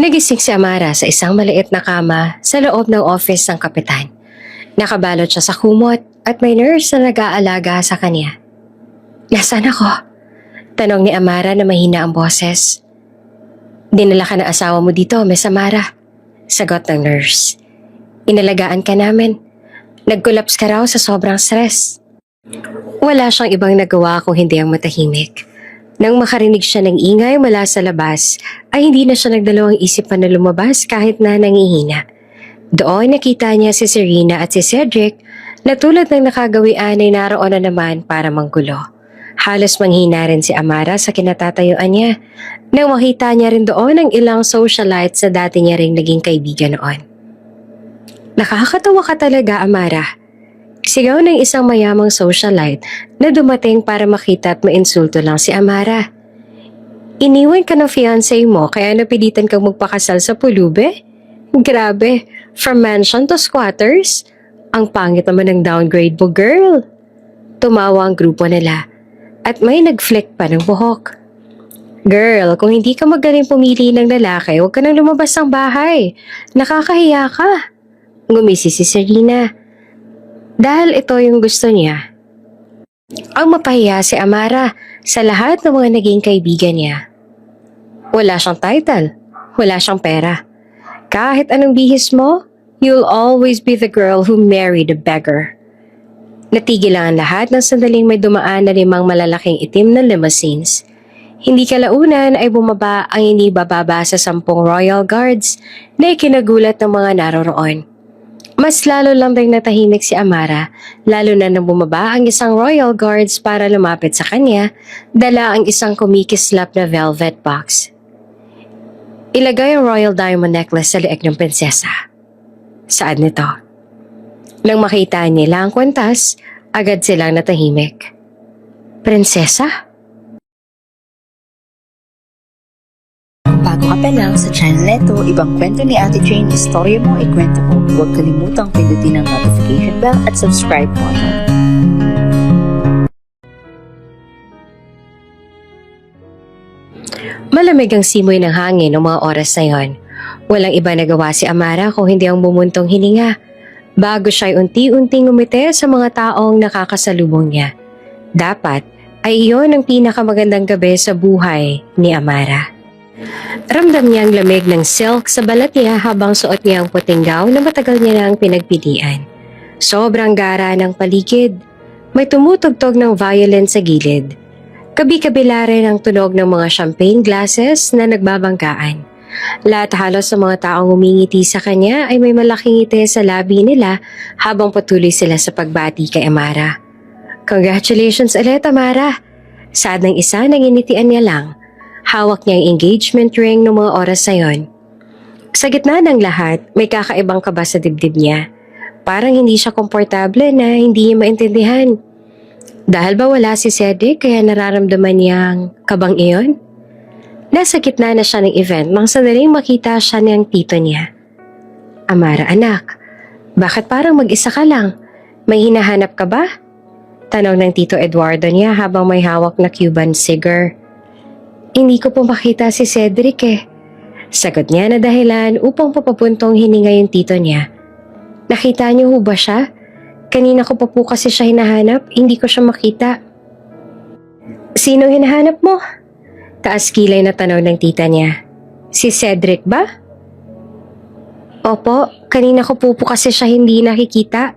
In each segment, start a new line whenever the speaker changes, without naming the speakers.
Nagising si Amara sa isang maliit na kama sa loob ng office ng kapitan. Nakabalot siya sa kumot at may nurse na nag-aalaga sa kanya. "Nasaan ako?" Tanong ni Amara na mahina ang boses. "Dinala ka ng asawa mo dito, Miss Amara," sagot ng nurse. "Inalagaan ka namin. Nag-collapse ka raw sa sobrang stress." Wala siyang ibang nagawa kung hindi ang matahimik. Nang makarinig siya ng ingay mula sa labas, ay hindi na siya nagdalawang isip pa na lumabas kahit na nangihina. Doon nakita niya si Serena at si Cedric na tulad ng nakagawian ay naroon na naman para manggulo. Halos manghina rin si Amara sa kinatatayuan niya nang makita niya rin doon ang ilang socialite sa dati niya ring naging kaibigan noon. "Nakakatawa ka talaga, Amara," sigaw ng isang mayamang socialite na dumating para makita at mainsulto lang si Amara. "Iniwan ka ng fiancé mo kaya napilitan kang magpakasal sa pulube? Grabe, from mansion to squatters? Ang pangit naman ng downgrade mo, girl." Tumawa ang grupo nila at may nag-flick pa ng buhok. "Girl, kung hindi ka magaling pumili ng lalaki, huwag ka nang lumabas ng bahay. Nakakahiya ka." Ngumisi si Serena. Dahil ito yung gusto niya. Ang mapahiya si Amara sa lahat ng mga naging kaibigan niya. Wala siyang title, wala siyang pera. Kahit anong bihis mo, you'll always be the girl who married a beggar. Natigil lang ang lahat ng sandaling may dumaan na 5 malalaking itim na limousines. Hindi kalaunan ay bumaba ang hindi bababa sa 10 Royal Guards na ikinagulat ng mga naroroon. Mas lalo lang ding natahimik si Amara, lalo na nang bumaba ang isang Royal Guards para lumapit sa kanya, dala ang isang kumikislap na velvet box. Ilagay ang Royal Diamond Necklace sa leeg ng prinsesa. Saan nito? Nang makita nila ang kwantas, agad silang natahimik. "Prinsesa?"
Bago ka pa lang sa channel neto, ibang kwento ni Ate Jane, istorya mo, ikwento mo. Huwag kalimutang pindutin ang notification bell at subscribe button.
Malamig ang simoy ng hangin ng mga oras na yon. Walang iba nagawa si Amara kung hindi ang bumuntong hininga. Bago siya'y unti-unting umiti sa mga taong nakakasalubong niya. Dapat ay iyon ang pinakamagandang gabi sa buhay ni Amara. Ramdam niya ang lamig ng silk sa balat niya habang suot niya ang puting gown na matagal niya nang pinagpilian. Sobrang gara ng paligid. May tumutugtog ng violin sa gilid. Kabi-kabila rin ang tunog ng mga champagne glasses na nagbabangkaan. Lahat halos sa mga taong umingiti sa kanya ay may malaking ngiti sa labi nila habang patuloy sila sa pagbati kay Amara. "Congratulations ulit, Amara." Saad ng isa, nanginitian niya lang. Hawak niya ang engagement ring ng mga oras na yon. Sa gitna ng lahat, may kakaibang kaba sa dibdib niya. Parang hindi siya komportable na hindi niya maintindihan. Dahil ba wala si Cedric kaya nararamdaman niyang kabang iyon? Nasa gitna na siya ng event nang sadaling makita siya niyang tito niya. "Amara anak, bakit parang mag-isa ka lang? May hinahanap ka ba?" Tanong ng tito Eduardo niya habang may hawak na Cuban cigar. "Hindi ko po makita si Cedric eh." Sagot niya na dahilan upang papapuntong hininga yung tito niya. "Nakita niyo ho ba siya? Kanina ko pa po kasi siya hinahanap, hindi ko siya makita." "Sinong hinahanap mo?" Taas kilay na tanong ng tita niya. "Si Cedric ba?" "Opo, kanina ko po kasi siya hindi nakikita."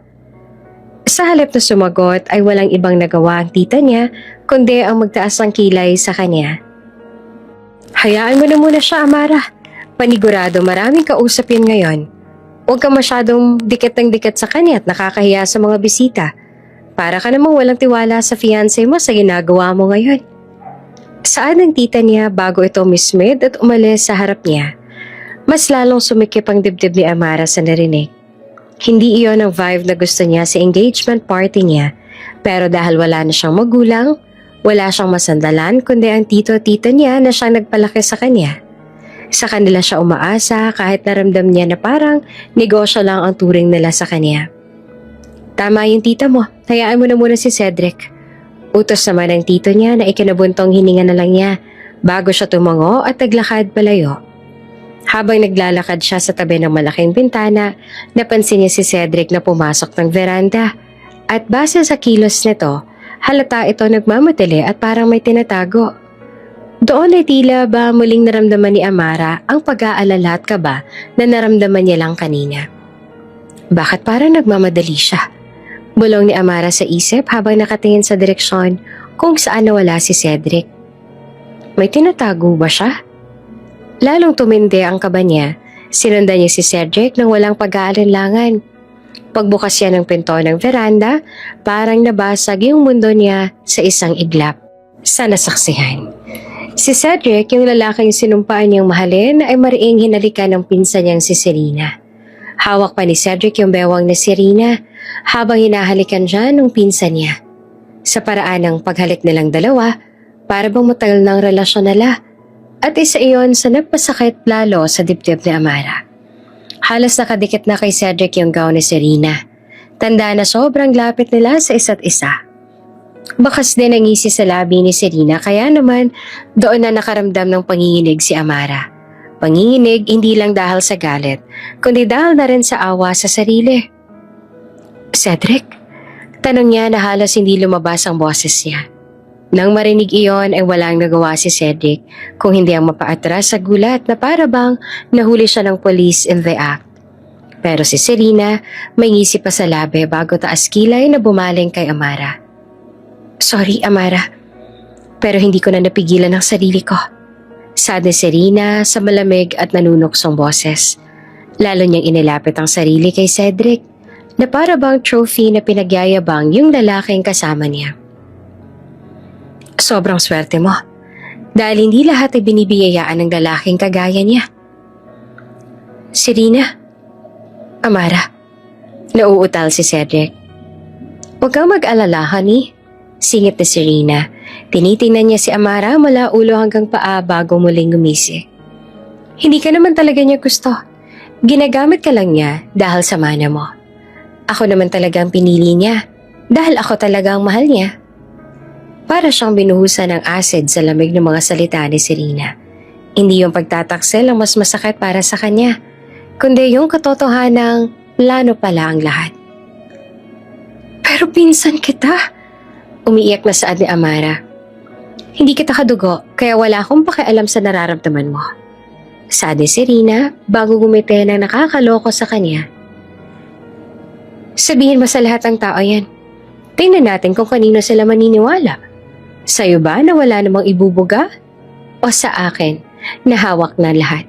Sa halip na sumagot ay walang ibang nagawa ang tita niya kundi ang magtaas ng kilay sa kanya. "Hayaan mo na muna siya, Amara. Panigurado maraming kausap yun ngayon. Huwag ka masyadong dikit ng dikit sa kanya at nakakahiya sa mga bisita. Para ka namang walang tiwala sa fiancé mo sa ginagawa mo ngayon." Saan ng tita niya bago ito mismid at umalis sa harap niya. Mas lalong sumikip ang dibdib ni Amara sa narinig. Hindi iyon ang vibe na gusto niya sa engagement party niya, pero dahil wala na siyang magulang, wala siyang masandalan kundi ang tito-tita niya na siyang nagpalaki sa kanya. Sa kanila siya umaasa kahit naramdam niya na parang negosyo lang ang turing nila sa kanya. "Tama yung tita mo, hayaan mo na muna si Cedric." Utos naman ng tito niya na ikinabuntong hininga na lang niya bago siya tumango at naglakad palayo. Habang naglalakad siya sa tabi ng malaking bintana, napansin niya si Cedric na pumasok ng veranda. At base sa kilos nito, halata ito nagmamadali at parang may tinatago. Doon ay tila ba muling naramdaman ni Amara ang pag-aalala at kaba na naramdaman niya lang kanina. Bakit parang nagmamadali siya? Bulong ni Amara sa isip habang nakatingin sa direksyon kung saan nawala si Cedric. May tinatago ba siya? Lalong tumindi ang kaba niya. Sinundan niya si Cedric nang walang pag-aalinlangan. Pagbukas niya ng pinto ng veranda, parang nabasag yung mundo niya sa isang iglap. Sa nasaksihan. Si Cedric, yung lalaking sinumpaan niyang mahalin, ay mariing hinalikan ng pinsan niyang si Serena. Hawak pa ni Cedric yung bewang na si Serena habang hinahalikan siya ng pinsan niya. Sa paraan ng paghalik nilang dalawa, para bang matagal ng relasyon nila. At isa iyon sa nagpasakit lalo sa dibdib ni Amara. Halos nakadikit na kay Cedric yung gown ni Serena. Tanda na sobrang lapit nila sa isa't isa. Bakas din ang ngisi sa labi ni Serena kaya naman doon na nakaramdam ng panginginig si Amara. Panginginig hindi lang dahil sa galit, kundi dahil na rin sa awa sa sarili. Cedric? Tanong niya na halos hindi lumabas ang boses niya. Nang marinig iyon ay walang nagawa si Cedric kung hindi ang mapaatras sa gulat na para bang nahuli siya ng police in the act. Pero si Serena may ngisi pa sa labi bago taas kilay na bumaling kay Amara. Sorry Amara, pero hindi ko na napigilan ang sarili ko. Sad ni Serena sa malamig at nanunuksong boses. Lalo niyang inilapit ang sarili kay Cedric na para bang trophy na pinagyayabang yung lalaking kasama niya. Sobrang swerte mo dahil hindi lahat ay binibiyayaan ng lalaking kagaya niya. Serena, Amara, nauutal si Cedric. Huwag kang mag-alala, honey. Singit ni Serena. Tinitingnan niya si Amara mula ulo hanggang paa bago muling gumisi. Hindi ka naman talaga niya gusto. Ginagamit ka lang niya dahil sa mana mo. Ako naman talagang pinili niya dahil ako talagang mahal niya. Para siyang binuhusan ng acid sa lamig ng mga salita ni Serena. Hindi yung pagtataksel ang mas masakit para sa kanya, kundi yung katotohanang plano pala ang lahat. Pero pinsan kita, umiiyak na saad ni Amara. Hindi kita kadugo, kaya wala akong pakialam sa nararamdaman mo. Saad ni Serena bago gumiti ng nakakaloko sa kanya. Sabihin mo sa lahat ng tao yan. Tingnan natin kung kanino sila maniniwala. Sa'yo ba na wala namang ibubuga? O sa akin na hawak na lahat?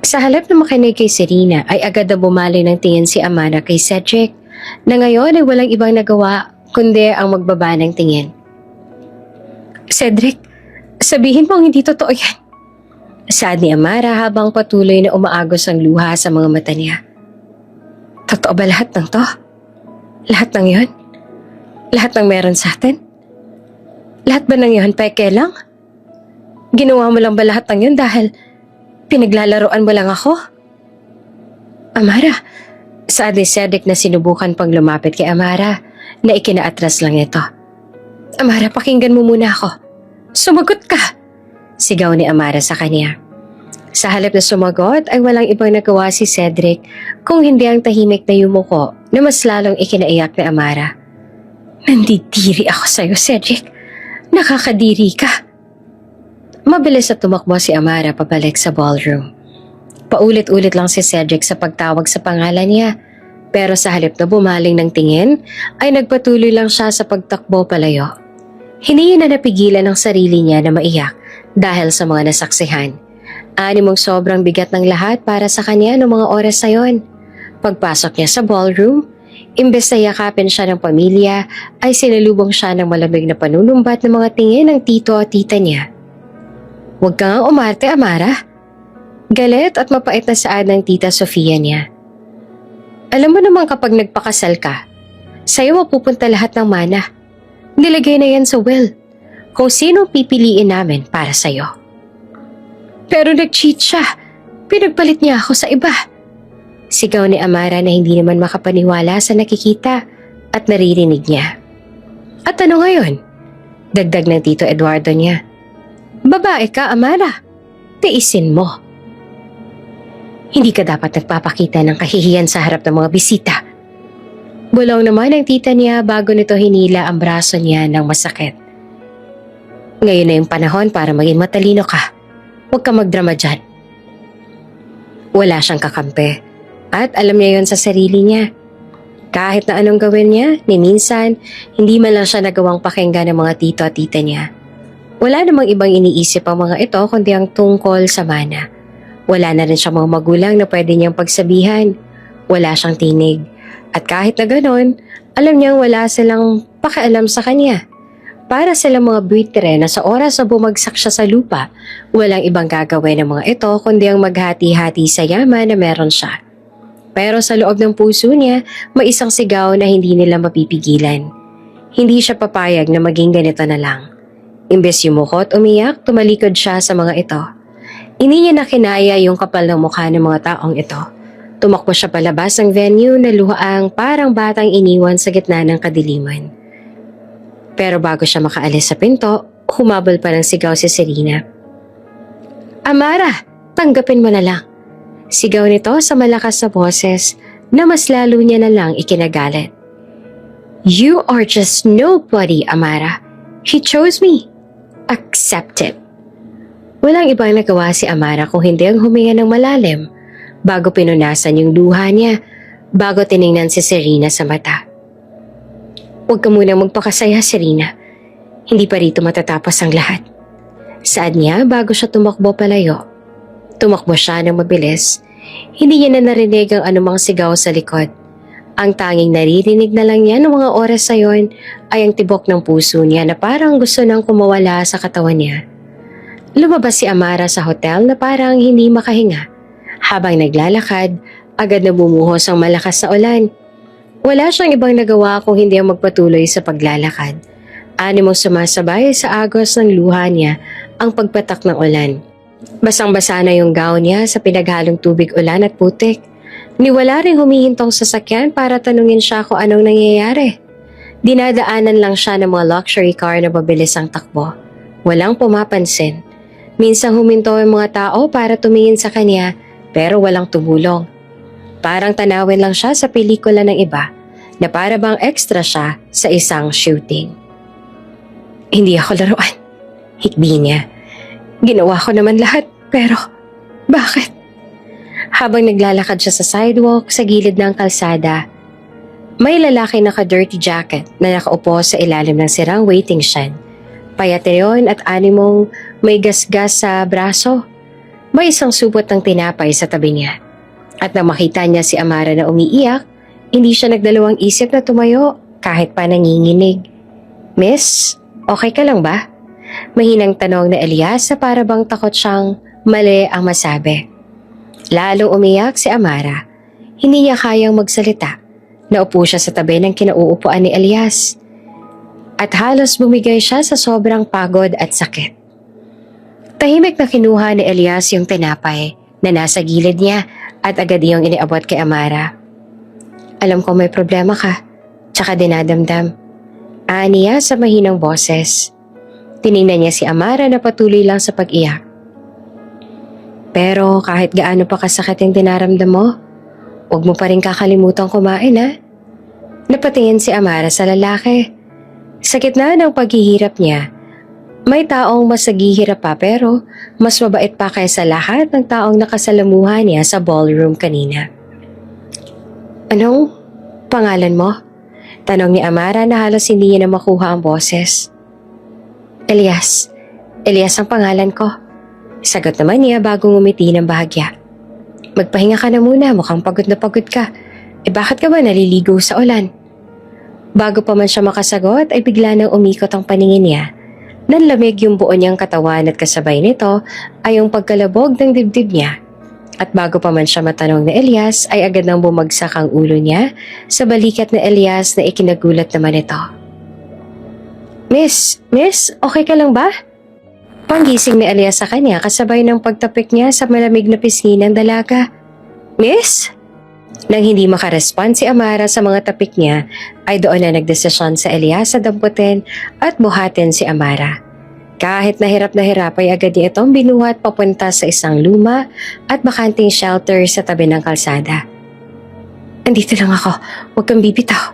Sa halip na makinig kay Serena ay agad na bumali ng tingin si Amara kay Cedric na ngayon ay walang ibang nagawa kundi ang magbaba ng tingin. Cedric, sabihin mo hindi totoo yan. Saad ni Amara habang patuloy na umaagos ang luha sa mga mata niya. Totoo ba lahat ng to? Lahat ng yon? Lahat ng meron sa atin? Lahat ba ng yun peke lang? Ginawa mo lang ba lahat ng yun dahil pinaglalaroan mo lang ako? Amara, saad ni Cedric na sinubukan pang lumapit kay Amara na ikinaatras lang ito. Amara, pakinggan mo muna ako. Sumagot ka! Sigaw ni Amara sa kanya. Sa halip na sumagot ay walang ibang nagawa si Cedric kung hindi ang tahimik na yumuko na mas lalong ikinaiyak ni Amara. Nandidiri ako sa'yo, Cedric. Nakakadiri ka. Mabilis na tumakbo si Amara pabalik sa ballroom. Paulit-ulit lang si Cedric sa pagtawag sa pangalan niya, pero sa halip na bumaling ng tingin, ay nagpatuloy lang siya sa pagtakbo palayo. Hindi na napigilan ang sarili niya na maiyak dahil sa mga nasaksihan. Animong sobrang bigat ng lahat para sa kanya noong mga oras na yon. Pagpasok niya sa ballroom, imbes na yakapin siya ng pamilya, ay sinalubong siya ng malamig na panunumbat ng mga tingin ng tito at tita niya. Huwag ka nga umarte, Amara. Galit at mapait na saad ng tita Sofia niya. Alam mo naman kapag nagpakasal ka, sa'yo mapupunta lahat ng mana. Nilagay na yan sa will. Kung sino pipiliin namin para sa'yo. Pero nag-cheat siya. Pinagpalit niya ako sa iba. Sigaw ni Amara na hindi naman makapaniwala sa nakikita at naririnig niya. At ano ngayon? Dagdag ng Tito Eduardo niya. Babae ka, Amara. Tiisin mo. Hindi ka dapat nagpapakita ng kahihiyan sa harap ng mga bisita. Bulong naman ang tita niya bago nito hinila ang braso niya ng masakit. Ngayon na yung panahon para maging matalino ka. Huwag ka magdrama dyan. Wala siyang kakampi at alam niya yon sa sarili niya. Kahit na anong gawin niya, ni minsan, hindi man lang siya nagawang pakinggan ng mga tito at tita niya. Wala namang ibang iniisip ang mga ito kundi ang tungkol sa mana. Wala na rin siyang mga magulang na pwede niyang pagsabihan. Wala siyang tinig. At kahit na ganon, alam niyang wala silang pakialam sa kanya. Para silang mga buitre na sa oras na bumagsak siya sa lupa, walang ibang gagawin ng mga ito kundi ang maghati-hati sa yaman na meron siya. Pero sa loob ng puso niya, may isang sigaw na hindi nila mapipigilan. Hindi siya papayag na maging ganito na lang. Imbes yumukot umiyak, tumalikod siya sa mga ito. Hindi niya nakinaya yung kapal ng mukha ng mga taong ito. Tumakbo siya palabas ng venue na luhaang parang batang iniwan sa gitna ng kadiliman. Pero bago siya makaalis sa pinto, humabol pa ng sigaw si Serena. "Amara, tanggapin mo na lang." Sigaw nito sa malakas na boses na mas lalo niya na lang ikinagalit. "You are just nobody, Amara. He chose me. Accept it." Walang ibang nagawa si Amara kung hindi ang huminga ng malalim bago pinunasan yung luha niya bago tiningnan si Serena sa mata. "Huwag ka munang magpakasaya, Serena. Hindi pa rito matatapos ang lahat." Saad niya bago siya tumakbo palayo. Tumakbo siya ng mabilis. Hindi niya na narinig ang anumang sigaw sa likod. Ang tanging naririnig na lang niya ng mga oras sa yon ay ang tibok ng puso niya na parang gusto nang kumawala sa katawan niya. Lumabas si Amara sa hotel na parang hindi makahinga. Habang naglalakad, agad na bumuhos ang malakas na ulan. Wala siyang ibang nagawa kung hindi ang magpatuloy sa paglalakad. Animong sumasabay sa agos ng luha niya ang pagpatak ng ulan. Basang-basa na yung gown niya sa pinaghalong tubig, ulan at putik. Niwala ring humihintong sasakyan para tanungin siya kung anong nangyayari. Dinadaanan lang siya ng mga luxury car na mabilis ang takbo. Walang pumapansin. Minsan huminto ang mga tao para tumingin sa kanya pero walang tumulong. Parang tanawin lang siya sa pelikula ng iba na para bang extra siya sa isang shooting. "Hindi ako laruan," hikbi niya. "Ginawa ko naman lahat, pero bakit?" Habang naglalakad siya sa sidewalk sa gilid ng kalsada, may lalaki naka-dirty jacket na nakaupo sa ilalim ng sirang waiting shed. Payat yon at animong may gasgas sa braso. May isang supot ng tinapay sa tabi niya. At nang makita niya si Amara na umiiyak, hindi siya nagdalawang isip na tumayo kahit pa nanginginig. "Miss, okay ka lang ba?" Mahinang tanong na Elias sa para bang takot siyang mali ang masabi. Lalong umiyak si Amara. Hindi niya kayang magsalita. Naupo siya sa tabi ng kinauupuan ni Elias. At halos bumigay siya sa sobrang pagod at sakit. Tahimik na kinuha ni Elias yung tinapay na nasa gilid niya at agad iyong iniabot kay Amara. "Alam ko may problema ka, tsaka dinadamdam." Aniya sa mahinang boses. Tiningnan niya si Amara na patuloy lang sa pag-iyak. "Pero kahit gaano pa kasakit yung dinaramdam mo, huwag mo pa rin kakalimutan kumain, ha?" Napatingin si Amara sa lalaki. Sa gitna ng paghihirap niya, may taong mas naghihirap pa pero mas mabait pa kaysa lahat ng taong nakasalamuhan niya sa ballroom kanina. "Anong pangalan mo?" Tanong ni Amara na halos hindi niya na makuha ang boses. "Elias. Elias ang pangalan ko." Sagot naman niya bago ngumiti ng bahagya. "Magpahinga ka na muna, mukhang pagod na pagod ka. Bakit ka ba naliligo sa ulan?" Bago pa man siya makasagot ay bigla nang umikot ang paningin niya. Nanlamig yung buo niyang katawan at kasabay nito ay yung pagkalabog ng dibdib niya. At bago pa man siya matanong ni Elias ay agad nang bumagsak ang ulo niya sa balikat ni Elias na ikinagulat naman ito. Miss, okay ka lang ba?" Panggising ni Elias sa kanya kasabay ng pagtapik niya sa malamig na pisngi ng dalaga. "Miss?" Nang hindi makarespond si Amara sa mga tapik niya, ay doon na nagdesisyon sa Elias sa damputin at buhatin si Amara. Kahit na hirap ay agad niya itong binuhat papunta sa isang luma at bakanting shelter sa tabi ng kalsada. Andito lang ako, huwag kang bibitaw.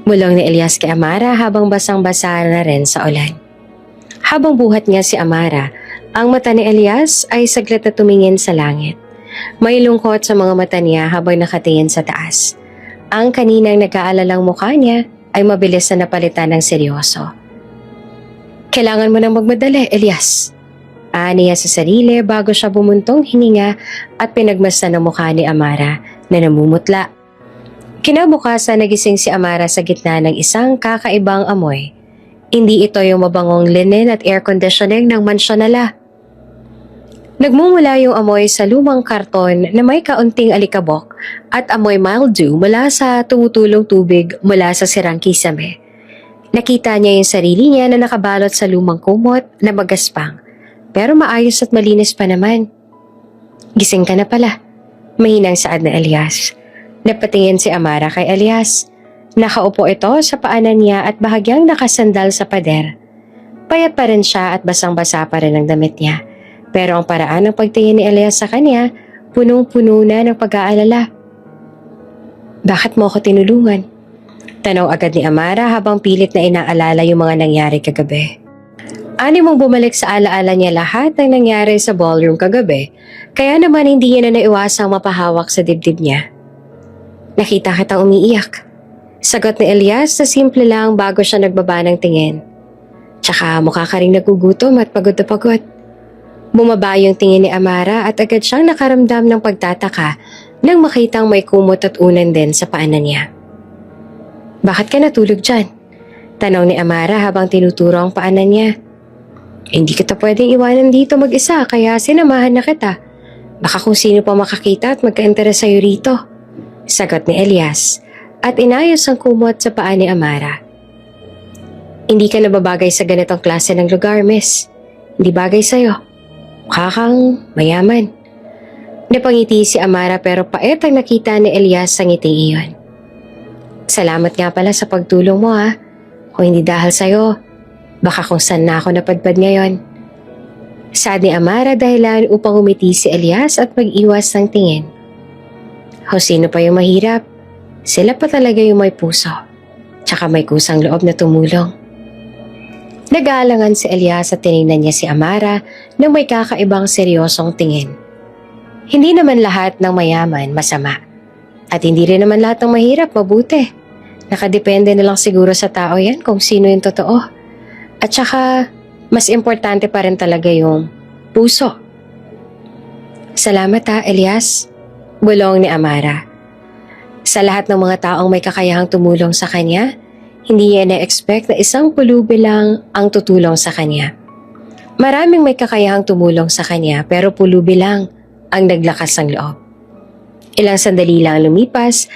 Bulong ni Elias kay Amara habang basang-basa na rin sa ulan. Habang buhat niya si Amara, ang mata ni Elias ay saglit na tumingin sa langit. May lungkot sa mga mata niya habang nakatingin sa taas. Ang kaninang nag-aalalang mukha niya ay mabilis na napalitan ng seryoso. Kailangan mo nang magmadali, Elias. Ani niya sa sarili bago siya bumuntong hininga at pinagmasdan ng mukha ni Amara na namumutla. Kinabukasan nagising si Amara sa gitna ng isang kakaibang amoy. Hindi ito yung mabangong linen at air conditioning ng mansyon nila. Nagmumula yung amoy sa lumang karton na may kaunting alikabok at amoy mildew mula sa tumutulong tubig mula sa sirang kisame. Nakita niya yung sarili niya na nakabalot sa lumang kumot na magaspang, pero maayos at malinis pa naman. Gising ka na pala, mahinang saad na Elias. Napatingin si Amara kay Elias. Nakaupo ito sa paanan niya at bahagyang nakasandal sa pader. Payat pa rin siya at basang-basa pa rin ang damit niya. Pero ang paraan ng pagtingin ni Elias sa kanya, punong-puno na ng pag-aalala. Bakit mo ako tinulungan? Tanong agad ni Amara habang pilit na inaalala yung mga nangyari kagabi. Ani mong bumalik sa alaala niya lahat ng nangyari sa ballroom kagabi, kaya naman hindi niya na naiwasang mapahawak sa dibdib niya. Nakita kitang umiiyak. Sagot ni Elias na simple lang bago siya nagbaba ng tingin. Tsaka mukha ka ring nagugutom at pagod na pagod. Bumaba yung tingin ni Amara at agad siyang nakaramdam ng pagtataka nang makitang may kumot at unan din sa paanan niya. Bakit ka natulog dyan? Tanong ni Amara habang tinuturo ang paanan niya. Hindi kita pwedeng iwanan dito mag-isa kaya sinamahan na kita. Baka kung sino pa makakita at magka-interes sa'yo rito. Sagot ni Elias at inayos ang kumot sa paa ni Amara. Hindi ka nababagay sa ganitong klase ng lugar, miss. Hindi bagay sa'yo. Mukha kang mayaman. Napangiti si Amara pero pait ang nakita ni Elias sa ngiting iyon. Salamat nga pala sa pagtulong mo ha. Kung hindi dahil sa'yo, baka kung saan na ako napadpad ngayon. Saad ni Amara dahilan upang umiti si Elias at mag-iwas ng tingin. O sino pa yung mahirap? Sila pa talaga yung may puso. Tsaka may kusang loob na tumulong. Nag-aalangan si Elias at tinignan niya si Amara na may kakaibang seryosong tingin. Hindi naman lahat ng mayaman masama. At hindi rin naman lahat ng mahirap mabuti. Nakadepende na lang siguro sa tao yan kung sino yung totoo. At saka, mas importante pa rin talaga yung puso. Salamat ha, Elias. Bulong ni Amara. Sa lahat ng mga taong may kakayahang tumulong sa kanya, hindi niya na-expect na isang pulubi lang ang tutulong sa kanya. Maraming may kakayahang tumulong sa kanya pero pulubi lang ang naglakas ng loob. Ilang sandali lang lumipas,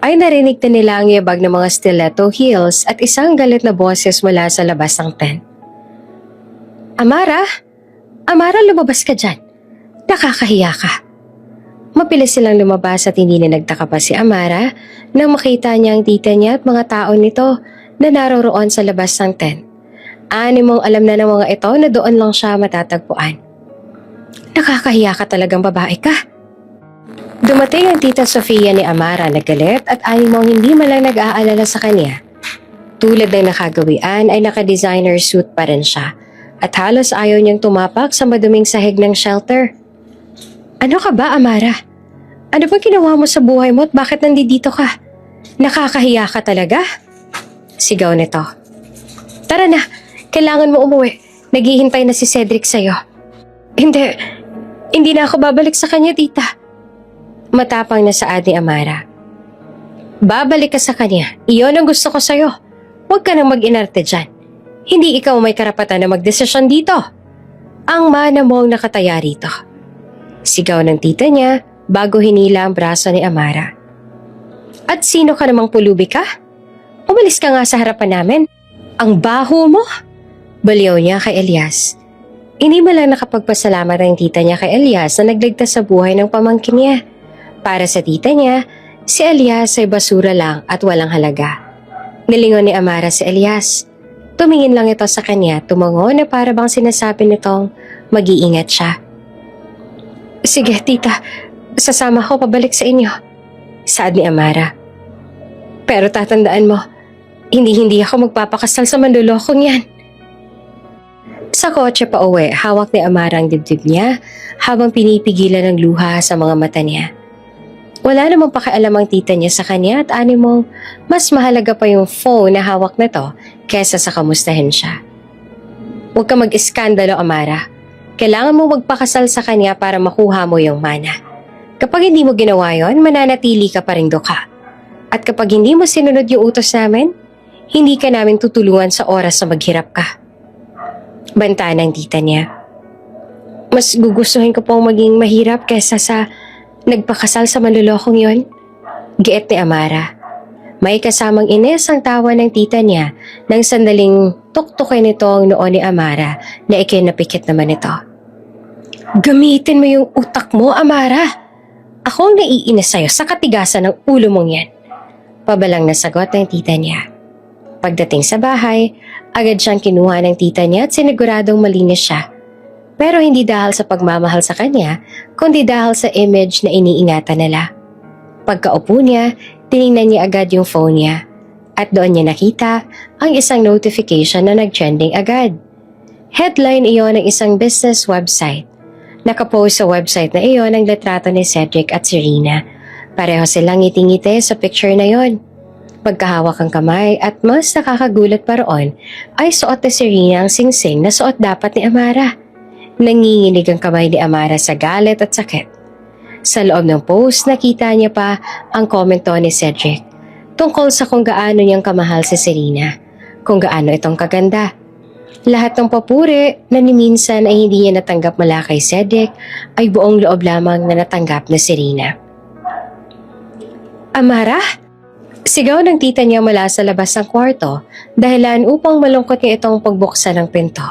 ay narinig na nila ang yabag ng mga stiletto heels at isang galit na boses mula sa labas ng tent. Amara? Amara, lumabas ka dyan. Nakakahiya ka. Mabilis silang lumabas at hindi na nagtaka pa si Amara nang makita niya ang tita niya at mga tao nito na naroroon sa labas ng tent. Ani mong alam na ng mga ito na doon lang siya matatagpuan. Nakakahiya ka talagang babae ka. Dumating ang tita Sofia ni Amara na galit at ani mong hindi malang nag-aalala sa kanya. Tulad ng nakagawian ay naka-designer suit pa rin siya at halos ayaw niyang tumapak sa maduming sahig ng shelter. Ano ka ba, Amara? Ano bang ginawa mo sa buhay mo at bakit nandito ka? Nakakahiya ka talaga? Sigaw nito. Tara na, kailangan mo umuwi. Naghihintay na si Cedric sa'yo. Hindi na ako babalik sa kanya, tita. Matapang na saad ni Amara. Babalik ka sa kanya. Iyon ang gusto ko sa'yo. Huwag ka nang mag-inarte dyan. Hindi ikaw may karapatan na magdesisyon dito. Ang mana mo ang nakataya rito. Sigaw ng tita niya bago hinila ang braso ni Amara. At sino ka namang pulubi ka? Umalis ka nga sa harapan namin. Ang baho mo! Baliw niya kay Elias. Hindi ba lang nakapagpasalamat ang tita niya kay Elias na nagligtas sa buhay ng pamangkin niya. Para sa tita niya, si Elias ay basura lang at walang halaga. Nilingon ni Amara si Elias. Tumingin lang ito sa kanya, tumango na para bang sinasabi nitong mag-iingat siya. Sige, tita. Sasama ko pabalik sa inyo, saad ni Amara. Pero tatandaan mo, hindi ako magpapakasal sa manlulokong yan. Sa kotse pa uwi, hawak ni Amara ang dibdib niya habang pinipigilan ng luha sa mga mata niya. Wala namang pakialam ang tita niya sa kanya at animong mas mahalaga pa yung phone na hawak nito kesa sa kamustahin siya. Huwag ka mag-iskandalo, Amara. Kailangan mo magpakasal sa kanya para makuha mo yung mana. Kapag hindi mo ginawa yon, mananatili ka pa rin duka. At kapag hindi mo sinunod yung utos namin, hindi ka namin tutulungan sa oras na maghirap ka. Banta ng tita niya. Mas gugustuhin ko pong maging mahirap kesa sa nagpakasal sa manlulokong yon. Giit ni Amara. May kasamang ines ang tawa ng tita niya nang sandaling tuktukin nito ang noo ni Amara na ikinapikit naman ito. Gamitin mo yung utak mo, Amara. Ako ang naiinis sa'yo sa katigasan ng ulo mong yan. Pabalang na sagot ng tita niya. Pagdating sa bahay, agad siyang kinuha ng tita niya at siniguradong malinis siya. Pero hindi dahil sa pagmamahal sa kanya, kundi dahil sa image na iniingatan nila. Pagkaupo niya, tiningnan niya agad yung phone niya. At doon niya nakita ang isang notification na nag-trending agad. Headline iyon ng isang business website. Nakapost sa website na iyon ang litrato ni Cedric at Serena. Pareho silang ngiti-ngiti sa picture na yon. Pagkahawak ang kamay at mas nakakagulat pa roon ay suot ni Serena ang singsing na suot dapat ni Amara. Nanginginig ang kamay ni Amara sa galit at sakit. Sa loob ng post, nakita niya pa ang komento ni Cedric tungkol sa kung gaano niyang kamahal si Serena, kung gaano itong kaganda. Lahat ng papuri na ni minsan ay hindi niya natanggap mula kay Cedric ay buong loob lamang na natanggap ni Serena. Amara? Sigaw ng tita niya mula sa labas ng kwarto dahilan upang malungkot niya itong pagbuksan ng pinto.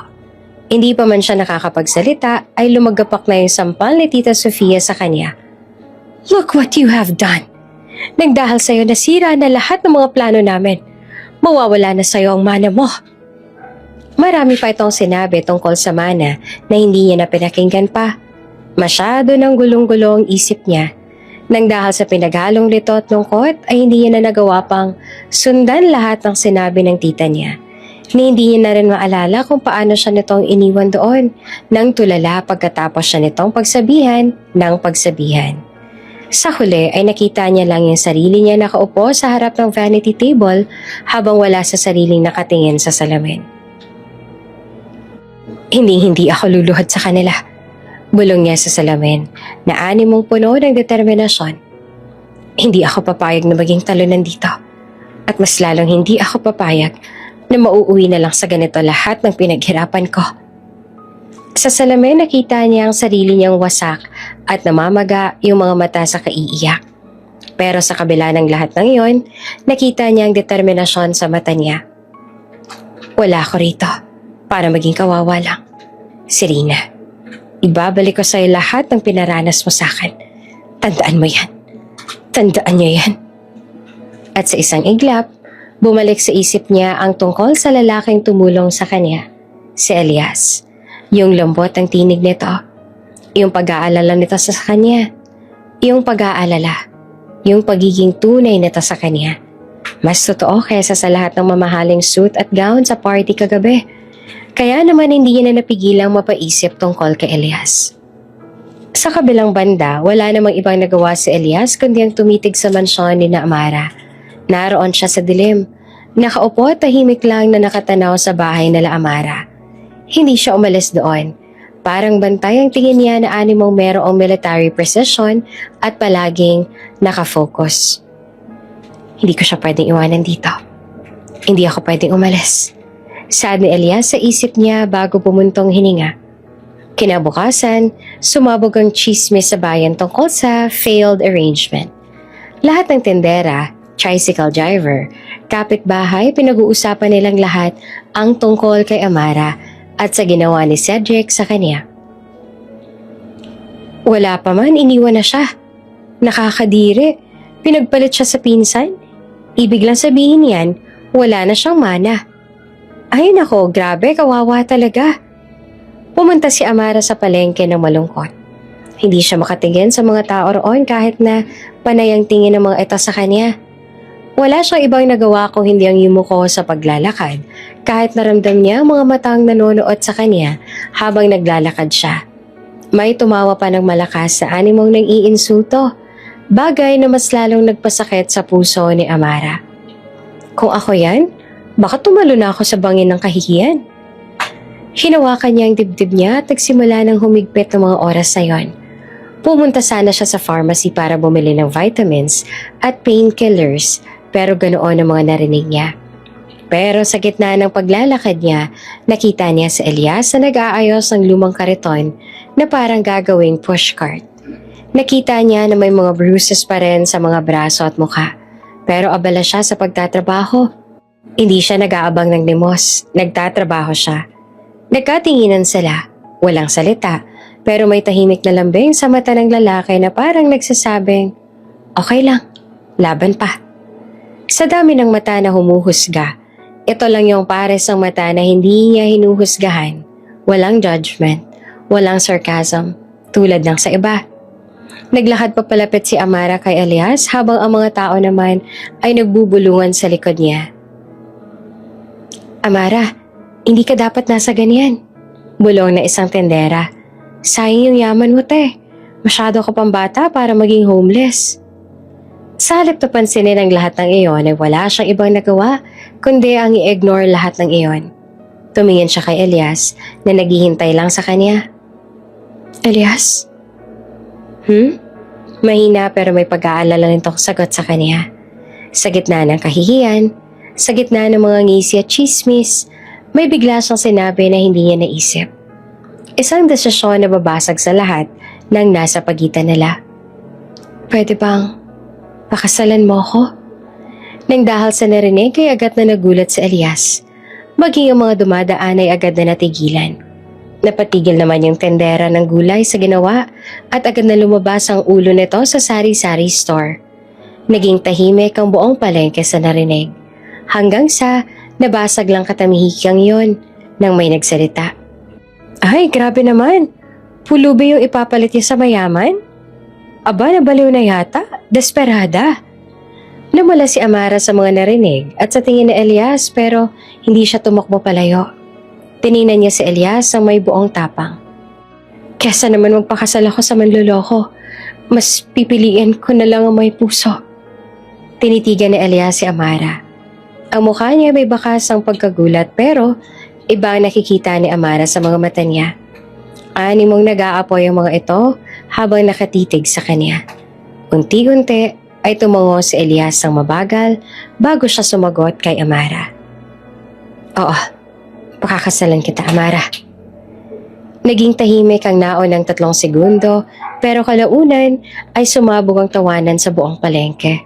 Hindi pa man siya nakakapagsalita ay lumagapak na yung sampal ni Tita Sofia sa kanya. Look what you have done! Nagdahil sa'yo nasira na lahat ng mga plano namin. Mawawala na sa'yo ang mana mo. Marami pa itong sinabi tungkol sa mana na hindi niya na pinakinggan pa. Masyado ng gulong-gulo ang isip niya. Nang dahil sa pinaghalong lito at lungkot ay hindi niya na nagawa pang sundan lahat ng sinabi ng tita niya. Ni hindi niya na rin maalala kung paano siya nitong iniwan doon nang tulala pagkatapos siya nitong pagsabihan ng pagsabihan. Sa huli ay nakita niya lang yung sarili niya nakaupo sa harap ng vanity table habang wala sa sariling nakatingin sa salamin. Hindi ako luluhod sa kanila. Bulong niya sa salamin na animong puno ng determinasyon. Hindi ako papayag na maging talunan dito. At mas lalong hindi ako papayag na mauuwi na lang sa ganito lahat ng pinaghirapan ko. Sa salamin nakita niya ang sarili niyang wasak at namamaga yung mga mata sa kaiiyak. Pero sa kabila ng lahat ng iyon, nakita niya ang determinasyon sa mata niya. Wala ako rito para maging kawawa lang. Serena, ibabalik ko sa'yo lahat ng pinaranas mo sa akin. Tandaan mo yan. Tandaan niyo yan. At sa isang iglap, bumalik sa isip niya ang tungkol sa lalaking tumulong sa kanya, si Elias. Yung lambot ng tinig nito, yung pag-aalala nito sa kanya, yung pag-aalala, yung pagiging tunay nito sa kanya. Mas totoo kaysa sa lahat ng mamahaling suit at gown sa party kagabi. Kaya naman hindi niya na napigilang mapaisip tungkol kay Elias. Sa kabilang banda, wala namang ibang nagawa si Elias kundi ang tumitig sa mansyon ni Amara. Naroon siya sa dilim. Nakaupo at tahimik lang na nakatanaw sa bahay nila Amara. Hindi siya umalis doon. Parang bantay ang tingin niya na animong merong military precision at palaging nakafocus. Hindi ko siya pwedeng iwanan dito. Hindi ako pwedeng umalis. Saad ni Elias sa isip niya bago pumuntong hininga. Kinabukasan, sumabog ang chismis sa bayan tungkol sa failed arrangement. Lahat ng tendera, tricycle driver, kapitbahay, pinag-uusapan nilang lahat ang tungkol kay Amara at sa ginawa ni Cedric sa kanya. Wala pa man, iniwan na siya. Nakakadiri, pinagpalit siya sa pinsan. Ibig lang sabihin yan, wala na siyang mana. Ay nako, grabe, kawawa talaga. Pumunta si Amara sa palengke ng malungkot. Hindi siya makatingin sa mga tao roon kahit na panay ang tingin ng mga ito sa kanya. Wala siyang ibang nagawa kung hindi ang yumuko sa paglalakad kahit naramdam niya ang mga matang nanonood sa kanya habang naglalakad siya. May tumawa pa ng malakas sa animong nang iinsulto, bagay na mas lalong nagpasakit sa puso ni Amara. Kung ako yan, baka tumalo na ako sa bangin ng kahihiyan. Hinawakan niya ang dibdib niya at nagsimula ng humigpit ng mga oras na yon. Pumunta sana siya sa pharmacy para bumili ng vitamins at painkillers pero ganoon ang mga narinig niya. Pero sa gitna ng paglalakad niya, nakita niya si Elias na nag-aayos ng lumang kariton na parang gagawing pushcart. Nakita niya na may mga bruises pa rin sa mga braso at mukha pero abala siya sa pagtatrabaho. Hindi siya nag-aabang ng limos, nagtatrabaho siya. Nagkatinginan sila, walang salita, pero may tahimik na lambing sa mata ng lalaki na parang nagsasabing, okay lang, laban pa. Sa dami ng mata na humuhusga, ito lang yung pares ng mata na hindi niya hinuhusgahan. Walang judgment, walang sarcasm, tulad ng sa iba. Naglakad pa palapit si Amara kay Elias habang ang mga tao naman ay nagbubulungan sa likod niya. Amara, hindi ka dapat nasa ganyan. Bulong na isang tendera. Sayang yung yaman mo, te. Masyado ka pang bata para maging homeless. Sa halip na pansinin ang lahat ng iyon ay wala siyang ibang nagawa kundi ang i-ignore lahat ng iyon. Tumingin siya kay Elias na naghihintay lang sa kanya. Elias? Mahina pero may pag-aalala nitong sagot sa kanya. Sa gitna ng kahihiyan, sa gitna ng mga ngisi at chismis, may bigla siyang sinabi na hindi niya naisip. Isang desisyon na babasag sa lahat ng nasa pagitan nila. Pwede bang pakasalan mo ako? Nang dahil sa narinig ay agad na nagulat si Elias. Maging ang mga dumadaan ay agad na natigilan. Napatigil naman yung tendera ng gulay sa ginawa at agad na lumabas ang ulo nito sa sari-sari store. Naging tahimik ang buong palengke sa narinig. Hanggang sa nabasag lang katamihikang yon nang may nagsalita. Ay, grabe naman. Pulubi yung ipapalit niya sa mayaman? Aba, nabaliw na yata. Desperada. Namula si Amara sa mga narinig at sa tingin ni Elias pero hindi siya tumakbo palayo. Tiningnan niya si Elias ang may buong tapang. Kesa naman magpakasal ako sa manloloko, mas pipiliin ko na lang ang may puso. Tinitigan ni Elias si Amara. Ang mukha niya may bakas ang pagkagulat pero iba ang nakikita ni Amara sa mga mata niya. Animong nag-aapoy ang mga ito habang nakatitig sa kanya. Unti-unti ay tumango si Elias ng mabagal bago siya sumagot kay Amara. Oo, pakakasalan kita, Amara. Naging tahimik ang naon ng 3 segundo pero kalaunan ay sumabog ang tawanan sa buong palengke.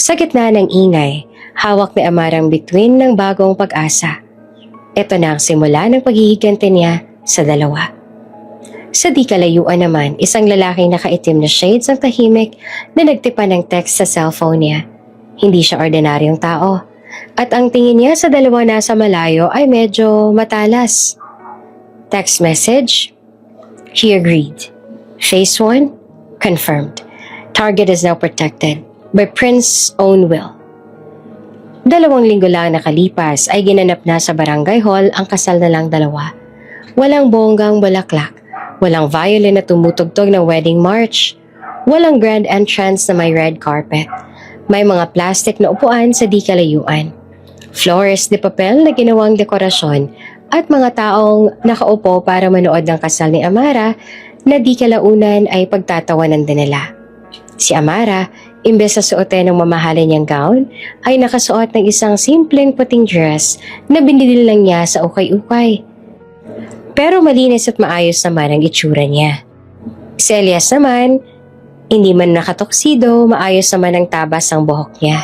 Sa gitna ng ingay, hawak ni Amara ang bituin ng bagong pag-asa. Ito na ang simula ng paghihigante niya sa dalawa. Sa di kalayuan naman, isang lalaking nakaitim na shades ang tahimik na nagtipa ng text sa cellphone niya. Hindi siya ordinaryong tao. At ang tingin niya sa dalawa nasa malayo ay medyo matalas. Text message. He agreed. Phase 1, confirmed. Target is now protected by Prince's own will. 2 linggo lang nakalipas ay ginanap na sa barangay hall ang kasal na lang dalawa. Walang bonggang bulaklak. Walang violin na tumutugtog ng wedding march. Walang grand entrance na may red carpet. May mga plastic na upuan sa di kalayuan. Flores de papel na ginawang dekorasyon at mga taong nakaupo para manood ng kasal ni Amara na di kalaunan ay pagtatawanan din nila. Si Amara, imbes na suotin ng mamahalin niyang gown, ay nakasuot ng isang simpleng puting dress na binili lang niya sa ukay-ukay. Pero malinis at maayos naman ang itsura niya. Si Elias naman, hindi man nakatoksido, maayos naman ang tabas ang buhok niya.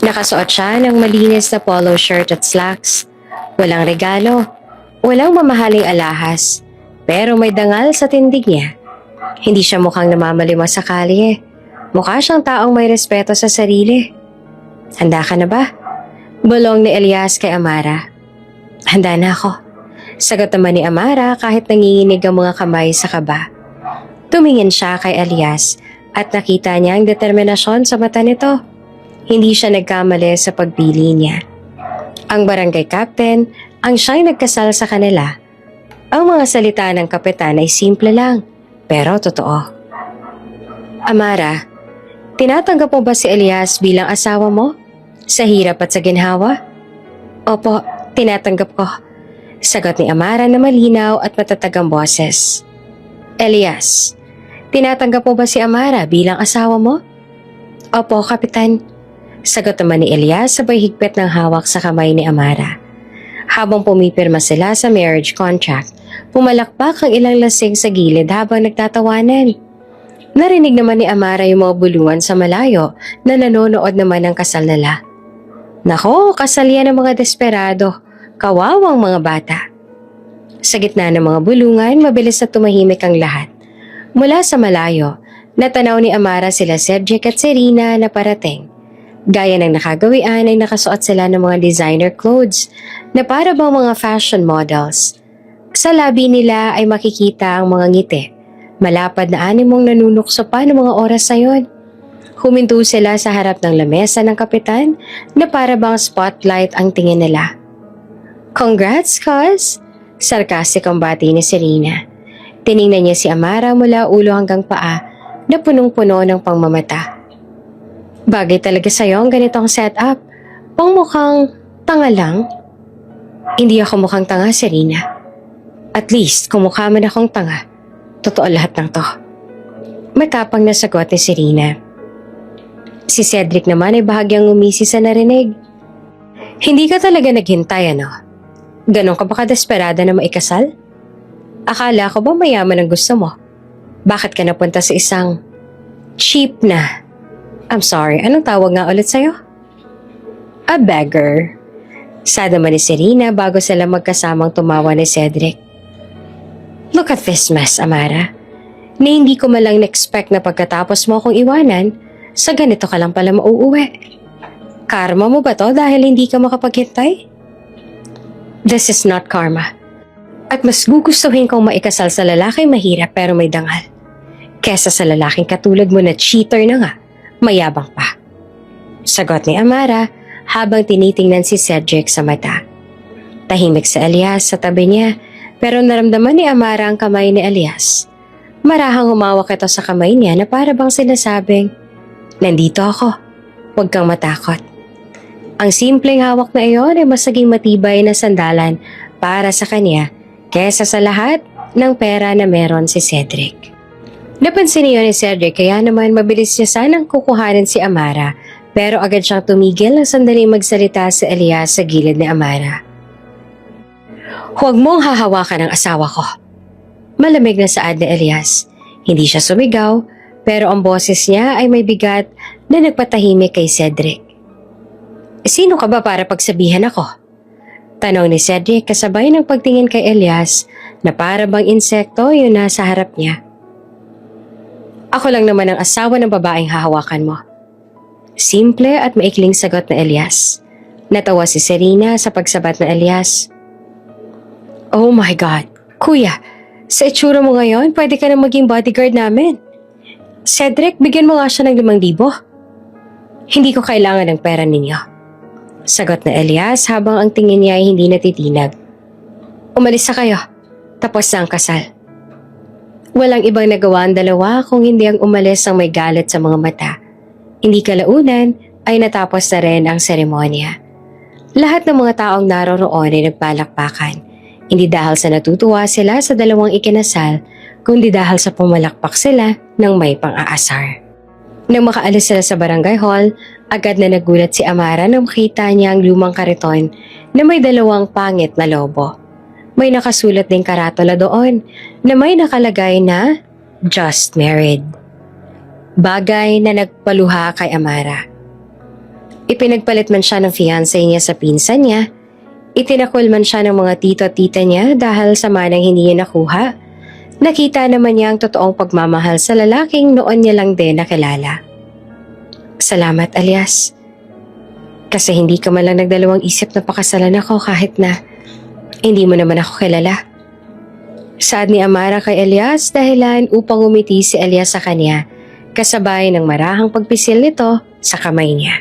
Nakasuot siya ng malinis na polo shirt at slacks. Walang regalo, walang mamahaling alahas, pero may dangal sa tindig niya. Hindi siya mukhang namamalimos sa kalye. Mukha siyang taong may respeto sa sarili. Handa ka na ba? Bulong ni Elias kay Amara. Handa na ako. Sagot naman ni Amara kahit nanginginig ang mga kamay sa kaba. Tumingin siya kay Elias at nakita niya ang determinasyon sa mata nito. Hindi siya nagkamali sa pagpili niya. Ang barangay captain ang siyang nagkasal sa kanila. Ang mga salita ng kapitan ay simple lang, pero totoo. Amara, tinatanggap mo ba si Elias bilang asawa mo? Sa hirap at sa ginhawa? Opo, tinatanggap ko. Sagot ni Amara na malinaw at matatag ang boses. Elias, tinatanggap mo ba si Amara bilang asawa mo? Opo, kapitan. Sagot naman ni Elias sabay higpit ng hawak sa kamay ni Amara. Habang pumipirma sila sa marriage contract, pumalakpak ang ilang lasing sa gilid habang nagtatawanan. Narinig naman ni Amara yung mga bulungan sa malayo na nanonood naman ng kasal nila. Nako, kasal yan ng mga desperado, kawawang mga bata. Sa gitna ng mga bulungan, mabilis na tumahimik ang lahat. Mula sa malayo, natanaw ni Amara sila Cedric at Serena na parating. Gaya ng nakagawian ay nakasuot sila ng mga designer clothes na para bang mga fashion models. Sa labi nila ay makikita ang mga ngiti. Malapad na animong nanunukso pa ng mga oras na yon. Huminto sila sa harap ng lamesa ng kapitan na para bang spotlight ang tingin nila. Congrats, cuz! Sarkastik ang bati ni Serena. Tiningnan niya si Amara mula ulo hanggang paa na punong-puno ng pangmamata. Bagay talaga sa'yo ang ganitong setup. Pangmukhang tanga lang. Hindi ako mukhang tanga, Serena. At least, kung mukha man akong tanga, totoo lahat ng to. Matapang na sagot ni Serena. Si Cedric naman ay bahagyang umisi sa narinig. Hindi ka talaga naghintay, ano? Ganon ka ba kadesperada na maikasal? Akala ko ba mayaman ang gusto mo? Bakit ka napunta sa isang cheap na... I'm sorry, anong tawag nga ulit sa'yo? A beggar. Sad naman ni Serena bago sila magkasamang tumawa ni Cedric. Look at this mess, Amara. Ni hindi ko malang na-expect na pagkatapos mo akong iwanan, sa ganito ka lang pala mauuwi. Karma mo ba to dahil hindi ka makapaghintay? This is not karma. At mas gugustuhin kong maikasal sa lalaking mahirap pero may dangal. Kesa sa lalaking katulad mo na cheater na nga. Mayabang pa. Sagot ni Amara habang tinitingnan si Cedric sa mata. Tahimik si Elias sa tabi niya pero naramdaman ni Amara ang kamay ni Elias. Marahang humawak ito sa kamay niya na para bang sinasabing, nandito ako, huwag kang matakot. Ang simpleng hawak na iyon ay mas naging matibay na sandalan para sa kanya kesa sa lahat ng pera na meron si Cedric. Napansin niyo ni Cedric kaya naman mabilis niya sanang kukuhanin si Amara pero agad siyang tumigil ng sandaling magsalita si Elias sa gilid ni Amara. Huwag mong hahawakan ang asawa ko. Malamig na saad ni Elias. Hindi siya sumigaw pero ang boses niya ay may bigat na nagpatahimik kay Cedric. Sino ka ba para pagsabihan ako? Tanong ni Cedric kasabay ng pagtingin kay Elias na para bang insekto yung nasa harap niya. Ako lang naman ang asawa ng babaeng hahawakan mo. Simple at maikling sagot na Elias. Natawa si Serena sa pagsabat na Elias. Oh my God, kuya, sa itsura mo ngayon, pwede ka na maging bodyguard namin. Cedric, bigyan mo nga siya ng 5,000. Hindi ko kailangan ng pera ninyo. Sagot na Elias habang ang tingin niya ay hindi natitinag. Umalis na kayo, tapos na ang kasal. Walang ibang nagawa ang dalawa kung hindi ang umalis ang may galit sa mga mata. Hindi kalaunan ay natapos na rin ang seremonya. Lahat ng mga taong naroroon ay nagpalakpakan. Hindi dahil sa natutuwa sila sa dalawang ikinasal, kundi dahil sa pumalakpak sila ng may pang-aasar. Nang makaalis sila sa barangay hall, agad na nagulat si Amara nang makita niya ang lumang kariton na may 2 pangit na lobo. May nakasulat ding karatula doon na may nakalagay na Just Married. Bagay na nagpaluha kay Amara. Ipinagpalit man siya ng fiancé niya sa pinsan niya, itinakol man siya ng mga tito at tita niya dahil sa manang hindi niya nakuha, nakita naman niya ang totoong pagmamahal sa lalaking noon niya lang din nakilala. Salamat, Elias. Kasi hindi ka man lang nagdalawang isip na pakasalan ako kahit na Hindi mo naman ako kilala. Saad ni Amara kay Elias dahilan upang umiti si Elias sa kanya kasabay ng marahang pagpisil nito sa kamay niya.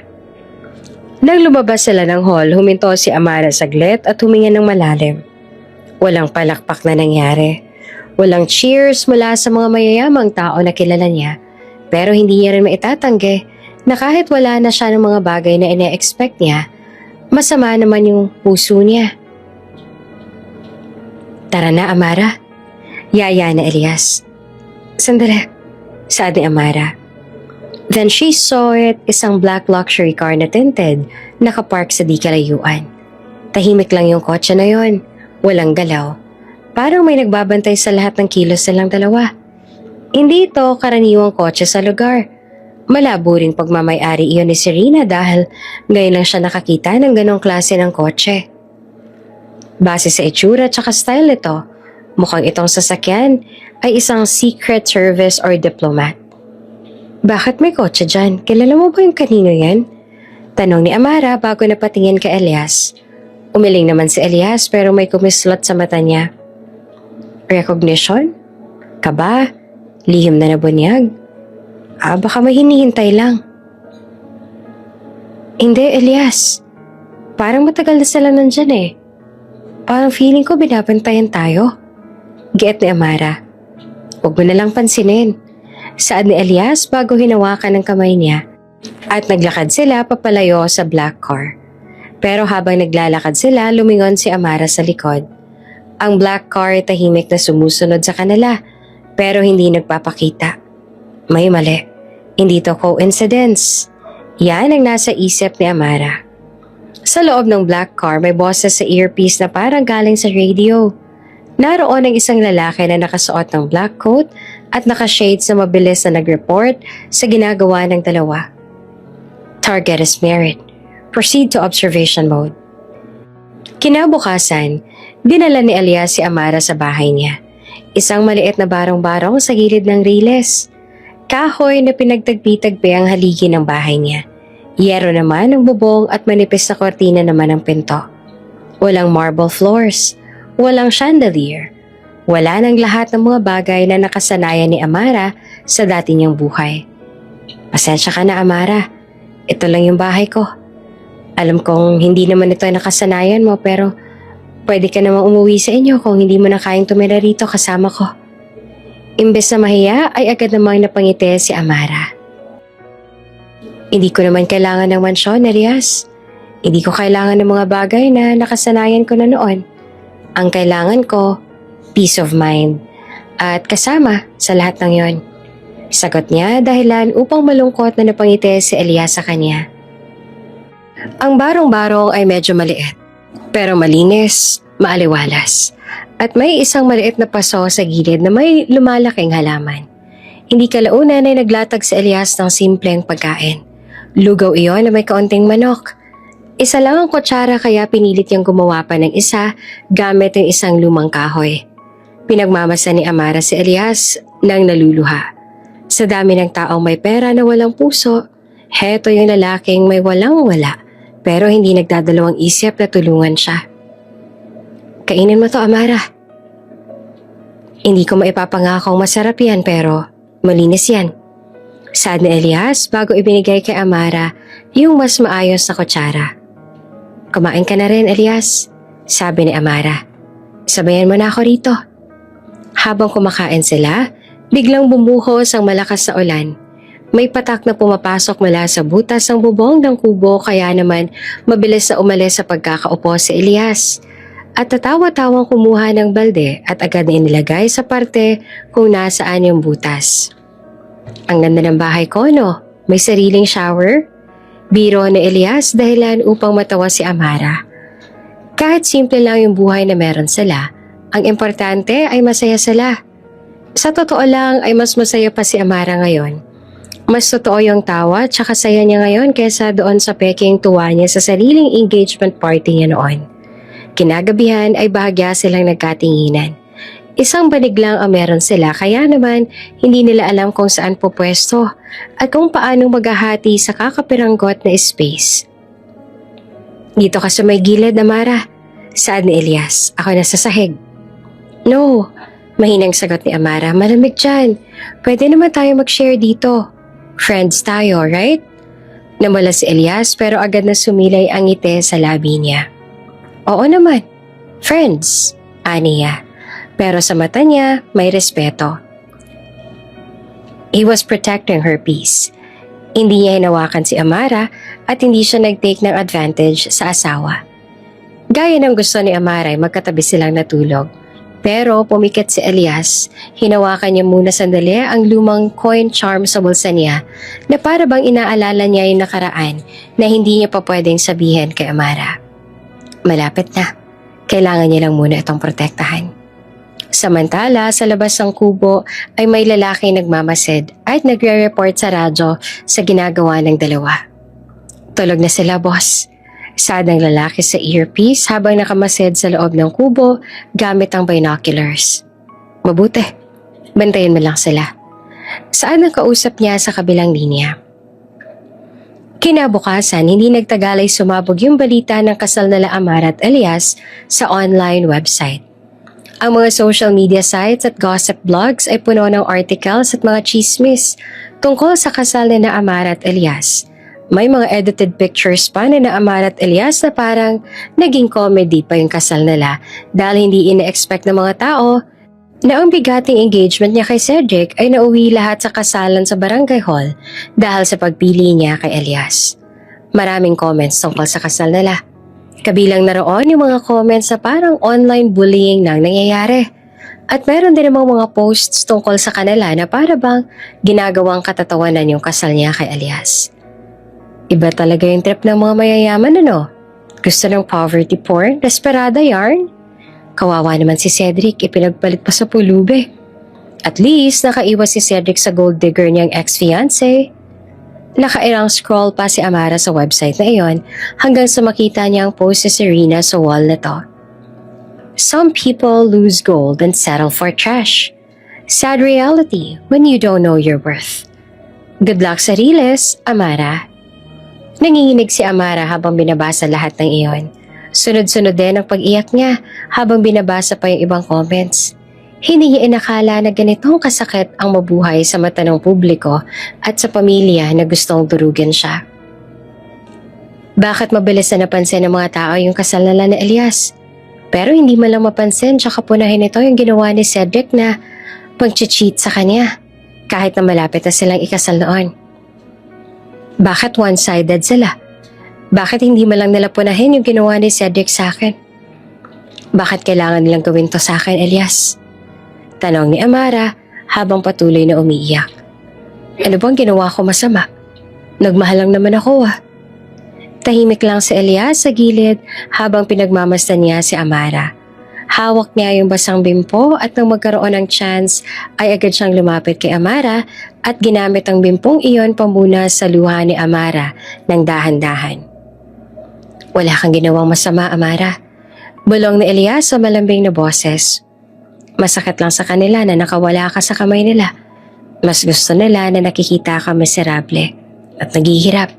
Nang lumabas sila ng hall, huminto si Amara saglit at huminga ng malalim. Walang palakpak na nangyari. Walang cheers mula sa mga mayayamang tao na kilala niya. Pero hindi niya rin maitatanggi na kahit wala na siya ng mga bagay na ine-expect niya, masama naman yung puso niya. Tara na, Amara. Yaya na Elias. Sandali, saad ni Amara. Then she saw it, isang black luxury car na tinted, nakapark sa di kalayuan. Tahimik lang yung kotse na yon, walang galaw. Parang may nagbabantay sa lahat ng kilos nilang dalawa. Hindi ito karaniwang kotse sa lugar. Malabo ring pagmamay-ari iyon ni Serena dahil ngayon lang siya nakakita ng ganong klase ng kotse. Base sa itsura at style nito, mukhang itong sasakyan ay isang Secret Service or diplomat. Bakit may kotse dyan? Kilala mo ba yung kanino yan? Tanong ni Amara bago napatingin kay Elias. Umiling naman si Elias pero may kumislot sa mata niya. Recognition? Kaba? Lihim na nabunyag? Baka may hinihintay lang. Hindi, Elias. Parang matagal na sila nandyan eh. Parang feeling ko binabantayan tayo. Giit ni Amara. Huwag mo na lang pansinin. Saad ni Elias bago hinawakan ng kamay niya at naglakad sila papalayo sa black car. Pero habang naglalakad sila, lumingon si Amara sa likod. Ang black car ay tahimik na sumusunod sa kanila pero hindi nagpapakita. May mali. Hindi to coincidence. Yan ang nasa isip ni Amara. Sa loob ng black car may boses sa earpiece na parang galing sa radio. Naroon ang isang lalaki na nakasuot ng black coat at nakashades na mabilis na nag-report sa ginagawa ng dalawa. Target is married. Proceed to observation mode. Kinabukasan, dinala ni Elias si Amara sa bahay niya. Isang maliit na barong-barong sa gilid ng riles. Kahoy na pinagtagpi-tagpi ang haligi ng bahay niya. Yero naman ang bubong at manipis na kortina naman ang pinto. Walang marble floors. Walang chandelier. Wala nang lahat ng mga bagay na nakasanayan ni Amara sa dati niyang buhay. Pasensya ka na, Amara. Ito lang yung bahay ko. Alam kong hindi naman ito nakasanayan mo pero pwede ka namang umuwi sa inyo kung hindi mo na kayang tumira rito kasama ko. Imbes na mahiya ay agad namang napangiti si Amara. Hindi ko naman kailangan ng mansyon, Elias. Hindi ko kailangan ng mga bagay na nakasanayan ko na noon. Ang kailangan ko, peace of mind. At kasama sa lahat ng yon. Sagot niya dahilan upang malungkot na napangiti si Elias sa kanya. Ang barong-barong ay medyo maliit, pero malinis, maaliwalas. At may isang maliit na paso sa gilid na may lumalaking halaman. Hindi kalaunan ay naglatag si Elias ng simpleng pagkain. Lugaw iyon na may kaunting manok. Isa lang ang kutsara kaya pinilit niyang gumawa pa ng isa gamit ang isang lumang kahoy. Pinagmamasa ni Amara si Elias nang naluluha. Sa dami ng taong may pera na walang puso, heto yung lalaking may walang-wala pero hindi nagdadalawang isip na tulungan siya. Kainin mo to, Amara. Hindi ko maipapangakong masarap yan pero malinis yan. Saad ni Elias bago ibinigay kay Amara yung mas maayos na kutsara. Kumain ka na rin, Elias, sabi ni Amara. Sabayan mo na ako rito. Habang kumakain sila, biglang bumuhos ang malakas na ulan. May patak na pumapasok mula sa butas ng bubong ng kubo kaya naman mabilis na umalis sa pagkakaupo si Elias. At tatawa-tawang kumuha ng balde at agad na inilagay sa parte kung nasaan yung butas. Ang ganda ng bahay ko, no? May sariling shower? Biro ni Elias dahilan upang matawa si Amara. Kahit simple lang yung buhay na meron sila, ang importante ay masaya sila. Sa totoo lang ay mas masaya pa si Amara ngayon. Mas totoo yung tawa at saka saya niya ngayon kaysa doon sa peking tuwa niya sa sariling engagement party niya noon. Kinagabihan ay bahagya silang nagkatinginan. Isang banig lang ang meron sila kaya naman hindi nila alam kung saan pupwesto at kung paanong maghahati sa kakapiranggot na space. Dito ka sa may gilid, Amara. Saad ni Elias, ako nasa sahig. No, mahinang sagot ni Amara, malamig dyan. Pwede naman tayo mag-share dito. Friends tayo, right? Namula si Elias pero agad na sumilay ang ngiti sa labi niya. Oo naman, friends, aniya. Pero sa mata niya, may respeto. He was protecting her peace. Hindi niya hinawakan si Amara at hindi siya nag-take ng advantage sa asawa. Gaya ng gusto ni Amara ay magkatabi silang natulog. Pero pumikit si Elias, hinawakan niya muna sandali ang lumang coin charm sa bulsa niya na para bang inaalala niya yung nakaraan na hindi niya pa pwedeng sabihin kay Amara. Malapit na. Kailangan niya lang muna itong protektahan. Samantala, sa labas ng kubo ay may lalaki nagmamasid at nagre-report sa radyo sa ginagawa ng dalawa. Tulog na sila, boss. Sad ang lalaki sa earpiece habang nakamasid sa loob ng kubo gamit ang binoculars. Mabuti, bantayan mo lang sila. Saan ang kausap niya sa kabilang linya? Kinabukasan, hindi nagtagal ay sumabog yung balita ng kasal nila Amara at Elias sa online website. Ang mga social media sites at gossip blogs ay puno ng articles at mga chismis tungkol sa kasal nila Amara at Elias. May mga edited pictures pa na Amara at Elias na parang naging comedy pa yung kasal nila dahil hindi ina-expect ng mga tao na ang bigating engagement niya kay Cedric ay nauwi lahat sa kasalan sa barangay hall dahil sa pagpili niya kay Elias. Maraming comments tungkol sa kasal nila. Kabilang na roon yung mga comments na parang online bullying nang nangyayari. At meron din namang mga posts tungkol sa kanila na para bang ginagawang katatawanan yung kasal niya kay Elias. Iba talaga yung trip ng mga mayayaman, ano? Gusto ng poverty porn, desperada yarn. Kawawa naman si Cedric, ipinagpalit pa sa pulube. At least, nakaiwas si Cedric sa gold digger niyang ex-fiancé. Nakairang scroll pa si Amara sa website na iyon hanggang sa makita niya ang post si Serena sa wall na to. Some people lose gold and settle for trash. Sad reality when you don't know your worth. Good luck sa Riles, Amara. Nanginginig si Amara habang binabasa lahat ng iyon. Sunod-sunod din ang pag-iyak niya habang binabasa pa yung ibang comments. Hindi niya inakala na ganitong kasakit ang mabuhay sa mata ng publiko at sa pamilya na gustong durugin siya. Bakit mabilis na napansin ng mga tao yung kasal nila ni Elias? Pero hindi man lang mapansin tsaka punahin ito yung ginawa ni Cedric na pag-cheat sa kanya kahit na malapit na silang ikasal noon. Bakit one-sided sila? Bakit hindi man lang nila punahin yung ginawa ni Cedric sa akin? Bakit kailangan nilang gawin to sa akin, Elias? Tanong ni Amara habang patuloy na umiiyak. Ano bang ginawa ko masama? Nagmahal lang naman ako Tahimik lang si Elias sa gilid habang pinagmamasdan niya si Amara. Hawak niya yung basang bimpo at nang magkaroon ng chance ay agad siyang lumapit kay Amara at ginamit ang bimpong iyon pamuna sa luha ni Amara ng dahan-dahan. Wala kang ginawang masama, Amara. Bulong ni Elias sa malambing na boses. Masakit lang sa kanila na nakawala ka sa kamay nila. Mas gusto nila na nakikita ka miserable at naghihirap.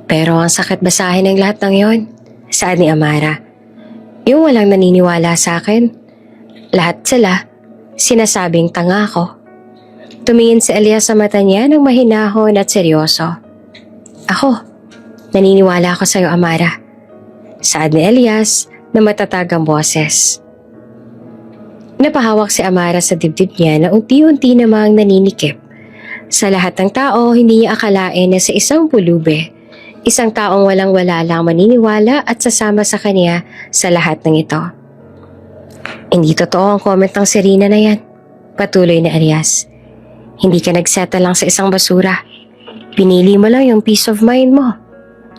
Pero ang sakit basahin ng lahat ng yon. Saad ni Amara. Yung walang naniniwala sa akin. Lahat sila, sinasabing tanga ko. Tumingin si Elias sa mata niya ng mahinahon at seryoso. Ako, naniniwala ako sa'yo, Amara. Saad ni Elias na matatag ang boses. Napahawak si Amara sa dibdib niya na unti-unti namang naninikip. Sa lahat ng tao, hindi niya akalain na sa isang pulube, isang taong walang-wala lang maniniwala at sasama sa kanya sa lahat ng ito. Hindi totoo ang comment ng Serena na yan. Patuloy na Elias. Hindi ka nagsettle lang sa isang basura. Pinili mo lang yung peace of mind mo.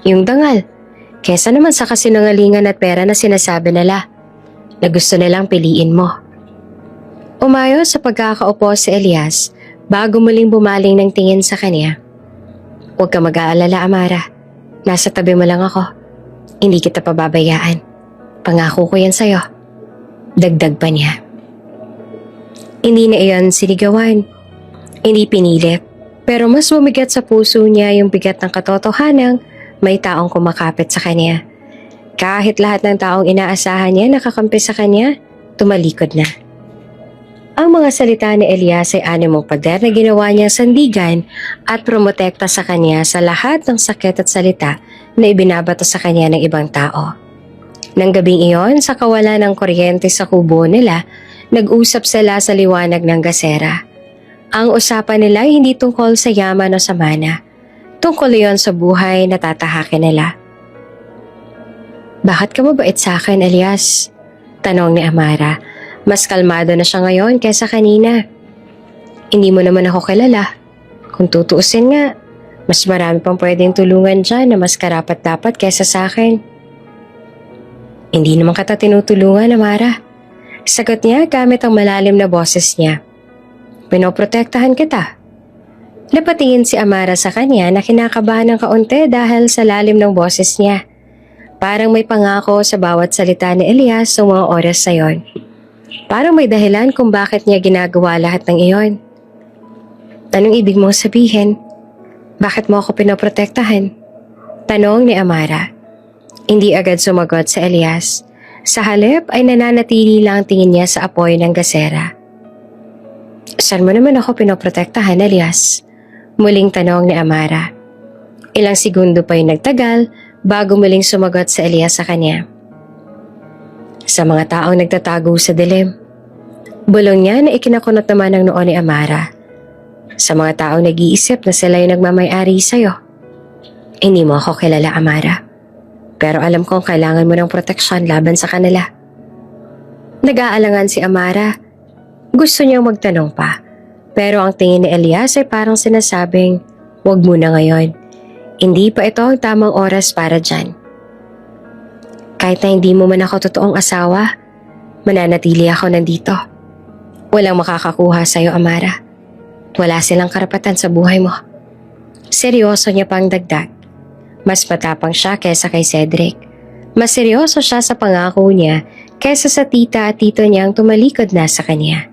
Yung dangal. Kesa naman sa kasinungalingan at pera na sinasabi nila na gusto nilang piliin mo. Umayos sa pagkakaupo si Elias bago muling bumaling ng tingin sa kanya. Huwag ka mag-aalala, Amara. Nasa tabi mo lang ako. Hindi kita pababayaan. Pangako ko yan sa'yo. Dagdag pa niya. Hindi na iyon sinigawan. Hindi pinilit. Pero mas bumigat sa puso niya yung bigat ng katotohanang may taong kumakapit sa kanya. Kahit lahat ng taong inaasahan niya nakakampi sa kanya, tumalikod na. Ang mga salita ni Elias ay animong pader na ginawa niyang sandigan at promotekta sa kanya sa lahat ng sakit at salita na ibinabato sa kanya ng ibang tao. Nang gabing iyon, sa kawalan ng kuryente sa kubo nila, nag-usap sila sa liwanag ng gasera. Ang usapan nila ay hindi tungkol sa yaman o sa mana. Tungkol iyon sa buhay na tatahakin nila. "Bakit ka mabait sa akin, Elias?" tanong ni Amara. Mas kalmado na siya ngayon kaysa kanina. "Hindi mo naman ako kilala. Kung tutuusin nga, mas marami pang pwedeng tulungan dyan na mas karapat-dapat kaysa sa akin." "Hindi naman kita tinutulungan, Amara." Sagot niya gamit ang malalim na boses niya. "Pinoprotektahan kita." Napatingin si Amara sa kanya na kinakabahan ng kaunti dahil sa lalim ng boses niya. Parang may pangako sa bawat salita ni Elias sa mga oras na yon. Parang may dahilan kung bakit niya ginagawa lahat ng iyon. "Anong ibig mong sabihin? Bakit mo ako pinoprotektahan?" tanong ni Amara. Hindi agad sumagot si Elias. Sa halip ay nananatili lang ang tingin niya sa apoy ng gasera. "Saan mo naman ako pinoprotektahan, Elias?" muling tanong ni Amara. Ilang segundo pa yung nagtagal bago muling sumagot si Elias sa kanya. "Sa mga taong nagtatago sa dilim." Bulong niya na ikinakunot naman ng noo ni Amara. "Sa mga taong nag-iisip na sila yung nagmamay-ari sa'yo." "Hindi mo ako kilala, Amara. Pero alam kong kailangan mo ng proteksyon laban sa kanila." Nag-aalangan si Amara. Gusto niyang magtanong pa. Pero ang tingin ni Elias ay parang sinasabing, "Huwag muna ngayon. Hindi pa ito ang tamang oras para dyan. Kahit na hindi mo man ako totoong asawa, mananatili ako nandito. Walang makakakuha sa'yo, Amara. Wala silang karapatan sa buhay mo." Seryoso niya pang dagdag. Mas matapang siya kaysa kay Cedric. Mas seryoso siya sa pangako niya kaysa sa tita at tito niyang tumalikod na sa kanya.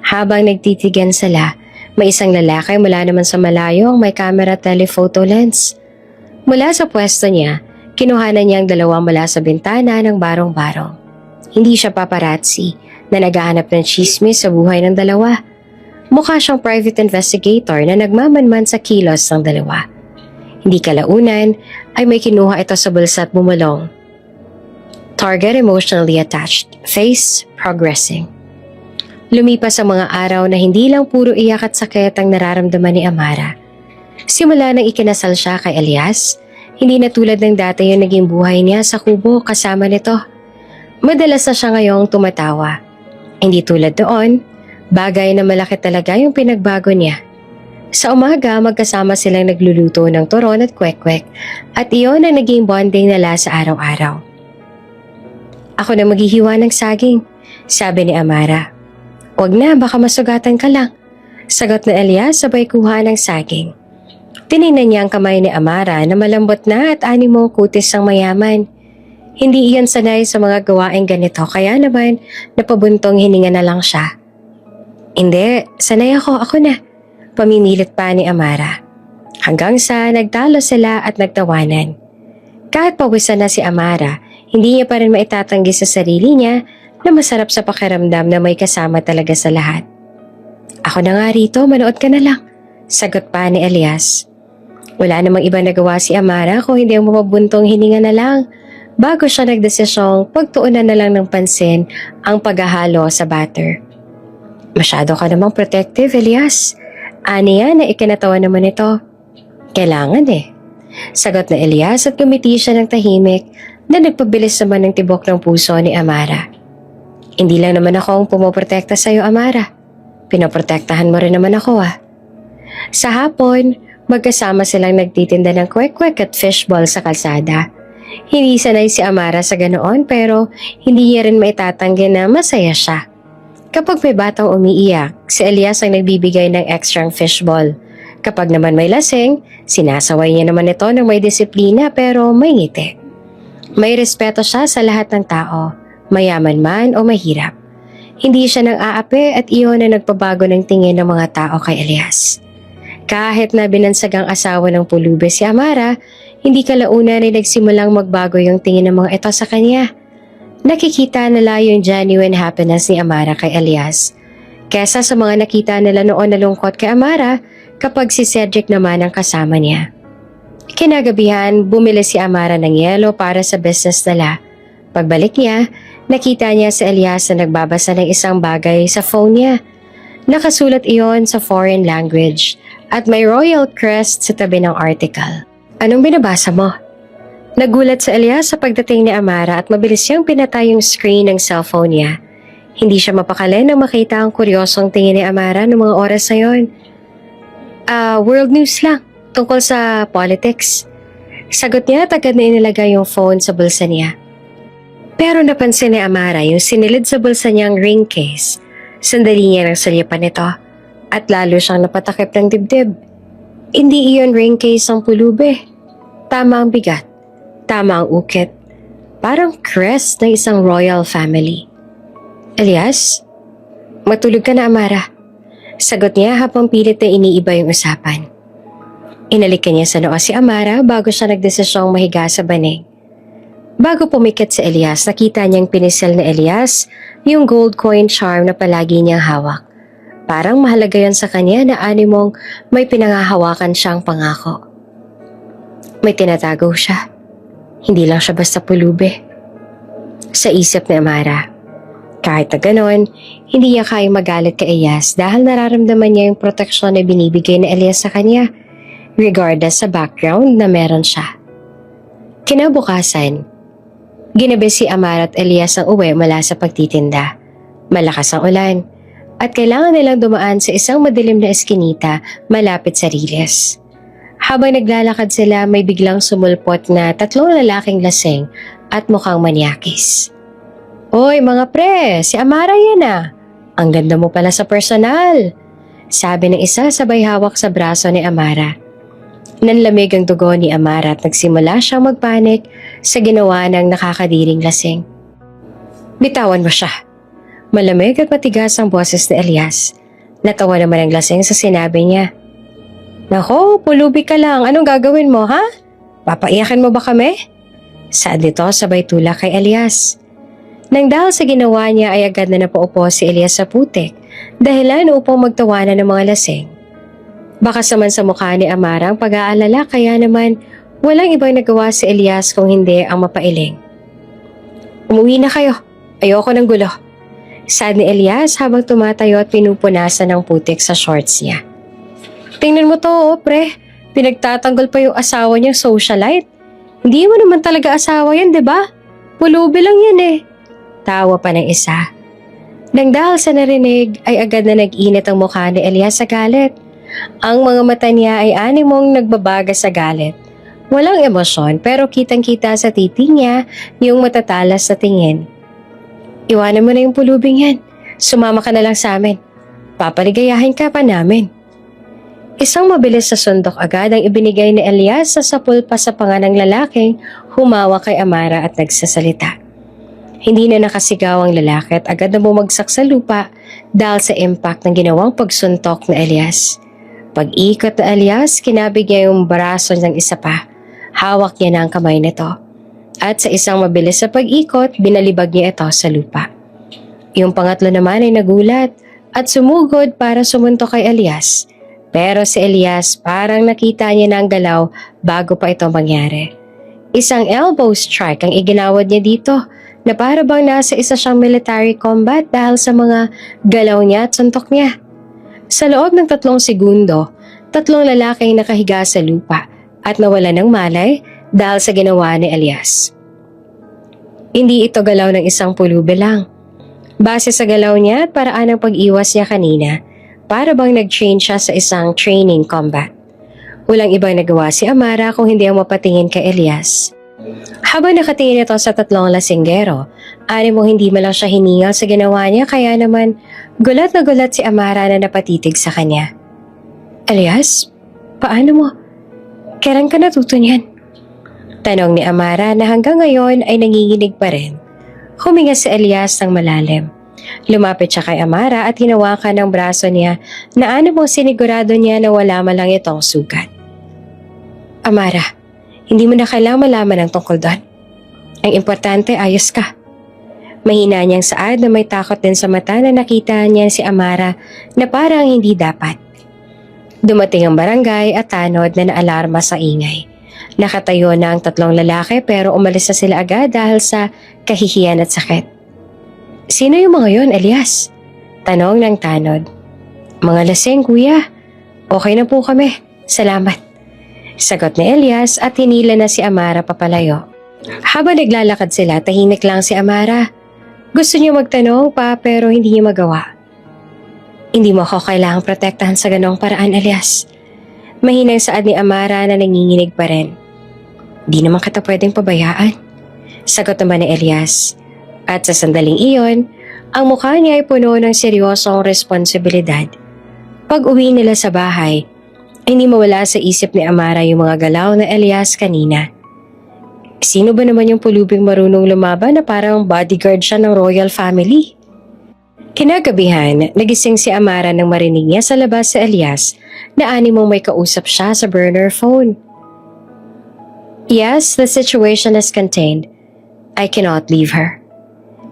Habang nagtitigan sila, may isang lalaki mula naman sa malayo ang may camera telephoto lens. Mula sa pwesto niya, kinuhanan niya ang dalawa mula sa bintana ng barong-barong. Hindi siya paparazzi na naghahanap ng chismis sa buhay ng dalawa. Mukha siyang private investigator na nagmamanman sa kilos ng dalawa. Hindi kalaunan ay may kinuha ito sa bulsa at bumulong. "Target emotionally attached, face progressing." Lumipas ang mga araw na hindi lang puro iyak at sakit ang nararamdaman ni Amara. Simula nang ikinasal siya kay Elias, hindi na tulad ng dati yung naging buhay niya sa kubo kasama nito. Madalas na siya ngayong tumatawa. Hindi tulad doon, bagay na malaki talaga yung pinagbago niya. Sa umaga, magkasama silang nagluluto ng turon at kwek-kwek at iyon ang naging bonding nila sa araw-araw. "Ako na maghihiwa ng saging," sabi ni Amara. "Wag na, baka masugatan ka lang," sagot na Elias sabay kuha ng saging. Tinignan niya ang kamay ni Amara na malambot na at animo kutis ang mayaman. Hindi iyan sanay sa mga gawaing ganito kaya naman napabuntong hininga na lang siya. "Hindi, sanay ako na," paminilit pa ni Amara. Hanggang sa nagtalo sila at nagtawanan. Kahit pawisan na si Amara, hindi niya pa rin maitatanggi sa sarili niya na masarap sa pakiramdam na may kasama talaga sa lahat. "Ako na nga rito, manood ka na lang," sagot pa ni Elias. Wala namang iba nagawa si Amara kung hindi ang mapabuntong hininga na lang bago siya nagdesisyong pagtuunan na lang ng pansin ang paghahalo sa batter. "Masyado ka namang protective, Elias." Aniya na ikinatawa naman ito. "Kailangan eh," sagot na Elias at gumiti siya ng tahimik na nagpabilis naman ng tibok ng puso ni Amara. "Hindi lang naman ako ang pumoprotekta sa iyo, Amara. Pinoprotektahan mo rin naman ako ah." Sa hapon, magkasama silang nagtitinda ng kwek-kwek at fishball sa kalsada. Hindi sanay si Amara sa ganoon pero hindi niya rin maitatanggi na masaya siya. Kapag may batang umiiyak, si Elias ang nagbibigay ng extrang fishball. Kapag naman may lasing, sinasaway niya naman ito ng may disiplina pero may ngiti. May respeto siya sa lahat ng tao, mayaman man o mahirap. Hindi siya nang-aapi at iyon ang nagpabago ng tingin ng mga tao kay Elias. Kahit na binansagang asawa ng pulubi si Amara, hindi kalaunan ay nagsimulang magbago yung tingin ng mga ito sa kanya. Nakikita nila yung genuine happiness ni Amara kay Elias, kesa sa mga nakita nila noon na lungkot kay Amara kapag si Cedric naman ang kasama niya. Kinagabihan, bumili si Amara ng yelo para sa business nila. Pagbalik niya, nakita niya si Elias na nagbabasa ng isang bagay sa phone niya. Nakasulat iyon sa foreign language at may royal crest sa tabi ng article. Anong binabasa mo? Nagulat si Elias sa pagdating ni Amara at mabilis siyang pinatay yung screen ng cellphone niya. Hindi siya mapakali nang makita ang kuryosong tingin ni Amara noong mga oras na yun. World news lang, tungkol sa politics. Sagot niya at agad na inilagay yung phone sa bulsa niya. Pero napansin ni Amara yung sinilid sa bulsa niyang ring case. Sandali niya nang salyapan ito at lalo siyang napatakip ng dibdib. Hindi iyon ring case ang pulube. Tama ang bigat. Tama ang ukit. Parang crest ng isang royal family. Elias, matulog ka na, Amara. Sagot niya habang pilit na iniiba yung usapan. Inalikan niya sa noo si Amara bago siya nagdesisyong mahiga sa banig. Bago pumikit si Elias, nakita niyang pinisel na Elias yung gold coin charm na palagi niyang hawak. Parang mahalaga yan sa kanya na animong may pinangahawakan siyang pangako. May tinatago siya. Hindi lang siya basta pulube. Sa isip ni Amara. Kahit na ganon, hindi niya kayang magalit kay Elias dahil nararamdaman niya yung proteksyon na binibigay ni Elias sa kanya, regardless sa background na meron siya. Kinabukasan, ginabi si Amara at Elias ang uwi mula sa pagtitinda. Malakas ang ulan at kailangan nilang dumaan sa isang madilim na eskinita malapit sa Riles. Habang naglalakad sila, may biglang sumulpot na 3 lalaking lasing at mukhang manyakis. Oy mga pre, si Amara yan ah. Ang ganda mo pala sa personal. Sabi ng isa sabay hawak sa braso ni Amara. Nanlamig ang dugo ni Amara at nagsimula siyang magpanik sa ginawa ng nakakadiring lasing. Bitawan mo siya. Malamig at matigas ang boses ni Elias. Natawa naman ang lasing sa sinabi niya. Nako, pulubi ka lang. Anong gagawin mo, ha? Papaiyakin mo ba kami? Saad nito sabay tulak kay Elias. Nang dahil sa ginawa niya ay agad na napaupo si Elias sa putik dahilan upang magtawanan ng mga lasing. Baka saman sa mukha ni Amara ang pag-aalala kaya naman walang ibang nagawa si Elias kung hindi ang mapailing. Umuwi na kayo. Ayoko ng gulo. Saad ni Elias habang tumatayo at pinupunasan ng putik sa shorts niya. Tingnan mo to, pre. Pinagtatanggol pa yung asawa niyang socialite. Hindi mo naman talaga asawa yan, di ba? Pulubi lang yan eh. Tawa pa ng isa. Nang dahil sa narinig ay agad na nag-init ang mukha ni Elias sa galit. Ang mga mata niya ay animong nagbabaga sa galit. Walang emosyon pero kitang-kita sa titi niya yung matatalas sa tingin. Iwanan mo na yung pulubing yan. Sumama ka na lang sa amin. Papaligayahin ka pa namin. Isang mabilis sa sundok agad ang ibinigay ni Elias sa sapulpa sa panga ng lalaking humawa kay Amara at nagsasalita. Hindi na nakasigaw ang lalaki at agad na bumagsak sa lupa dahil sa impact ng ginawang pagsuntok na Elias. Pag-ikot na Elias, kinabig niya yung braso ng isa pa. Hawak niya na ang kamay nito. At sa isang mabilis sa pag-ikot, binalibag niya ito sa lupa. Yung pangatlo naman ay nagulat at sumugod para sumuntok kay Elias. Pero si Elias parang nakita niya na ang galaw bago pa ito mangyari. Isang elbow strike ang iginawad niya dito na para bang nasa isa siyang military combat dahil sa mga galaw niya at suntok niya. Sa loob ng 3 segundo, 3 lalaking nakahiga sa lupa at nawala ng malay dahil sa ginawa ni Elias. Hindi ito galaw ng isang pulube lang. Base sa galaw niya at paraan ng pag-iwas niya kanina, para bang nag-train siya sa isang training combat. Walang ibang nagawa si Amara kung hindi ang mapatingin kay Elias. Habang nakatingin ito sa 3 lasinggero, mong hindi man lang siya hiningal sa ginawa niya kaya naman gulat na gulat si Amara na napatitig sa kanya. Elias, paano mo? Kailan ka natuto niyan? Tanong ni Amara na hanggang ngayon ay nanginginig pa rin. Huminga si Elias ng malalim. Lumapit siya kay Amara at hinawakan ng braso niya na sinigurado niya na wala man lang itong sugat. Amara, Hindi mo na kailangang malaman ang tungkol doon. Ang importante, ayos ka. Mahina niyang saad na may takot din sa mata na nakita niya si Amara na parang hindi dapat. Dumating ang barangay at tanod na naalarma sa ingay. Nakatayo na ang tatlong lalaki pero umalis na sila agad dahil sa kahihiyan at sakit. Sino yung mga yon, Elias? Tanong ng tanod. Mga lasing, kuya. Okay na po kami. Salamat. Sagot ni Elias at hinila na si Amara papalayo. Habang naglalakad sila, tahimik lang si Amara. Gusto niya magtanong pa pero hindi niya magawa. Hindi mo ako kailangang protektahan sa ganong paraan, Elias. Mahinang saad ni Amara na nanginginig pa rin. Di naman kita pwedeng pabayaan. Sagot naman ni Elias. At sa sandaling iyon, ang mukha niya ay puno ng seryosong responsibilidad. Pag uwi nila sa bahay, hindi mawala sa isip ni Amara yung mga galaw na Elias kanina. Sino ba naman yung pulubing marunong lumaban na parang bodyguard siya ng royal family? Kinagabihan, nagising si Amara nang marinig niya sa labas si Elias na animong may kausap siya sa burner phone. Yes, the situation is contained. I cannot leave her.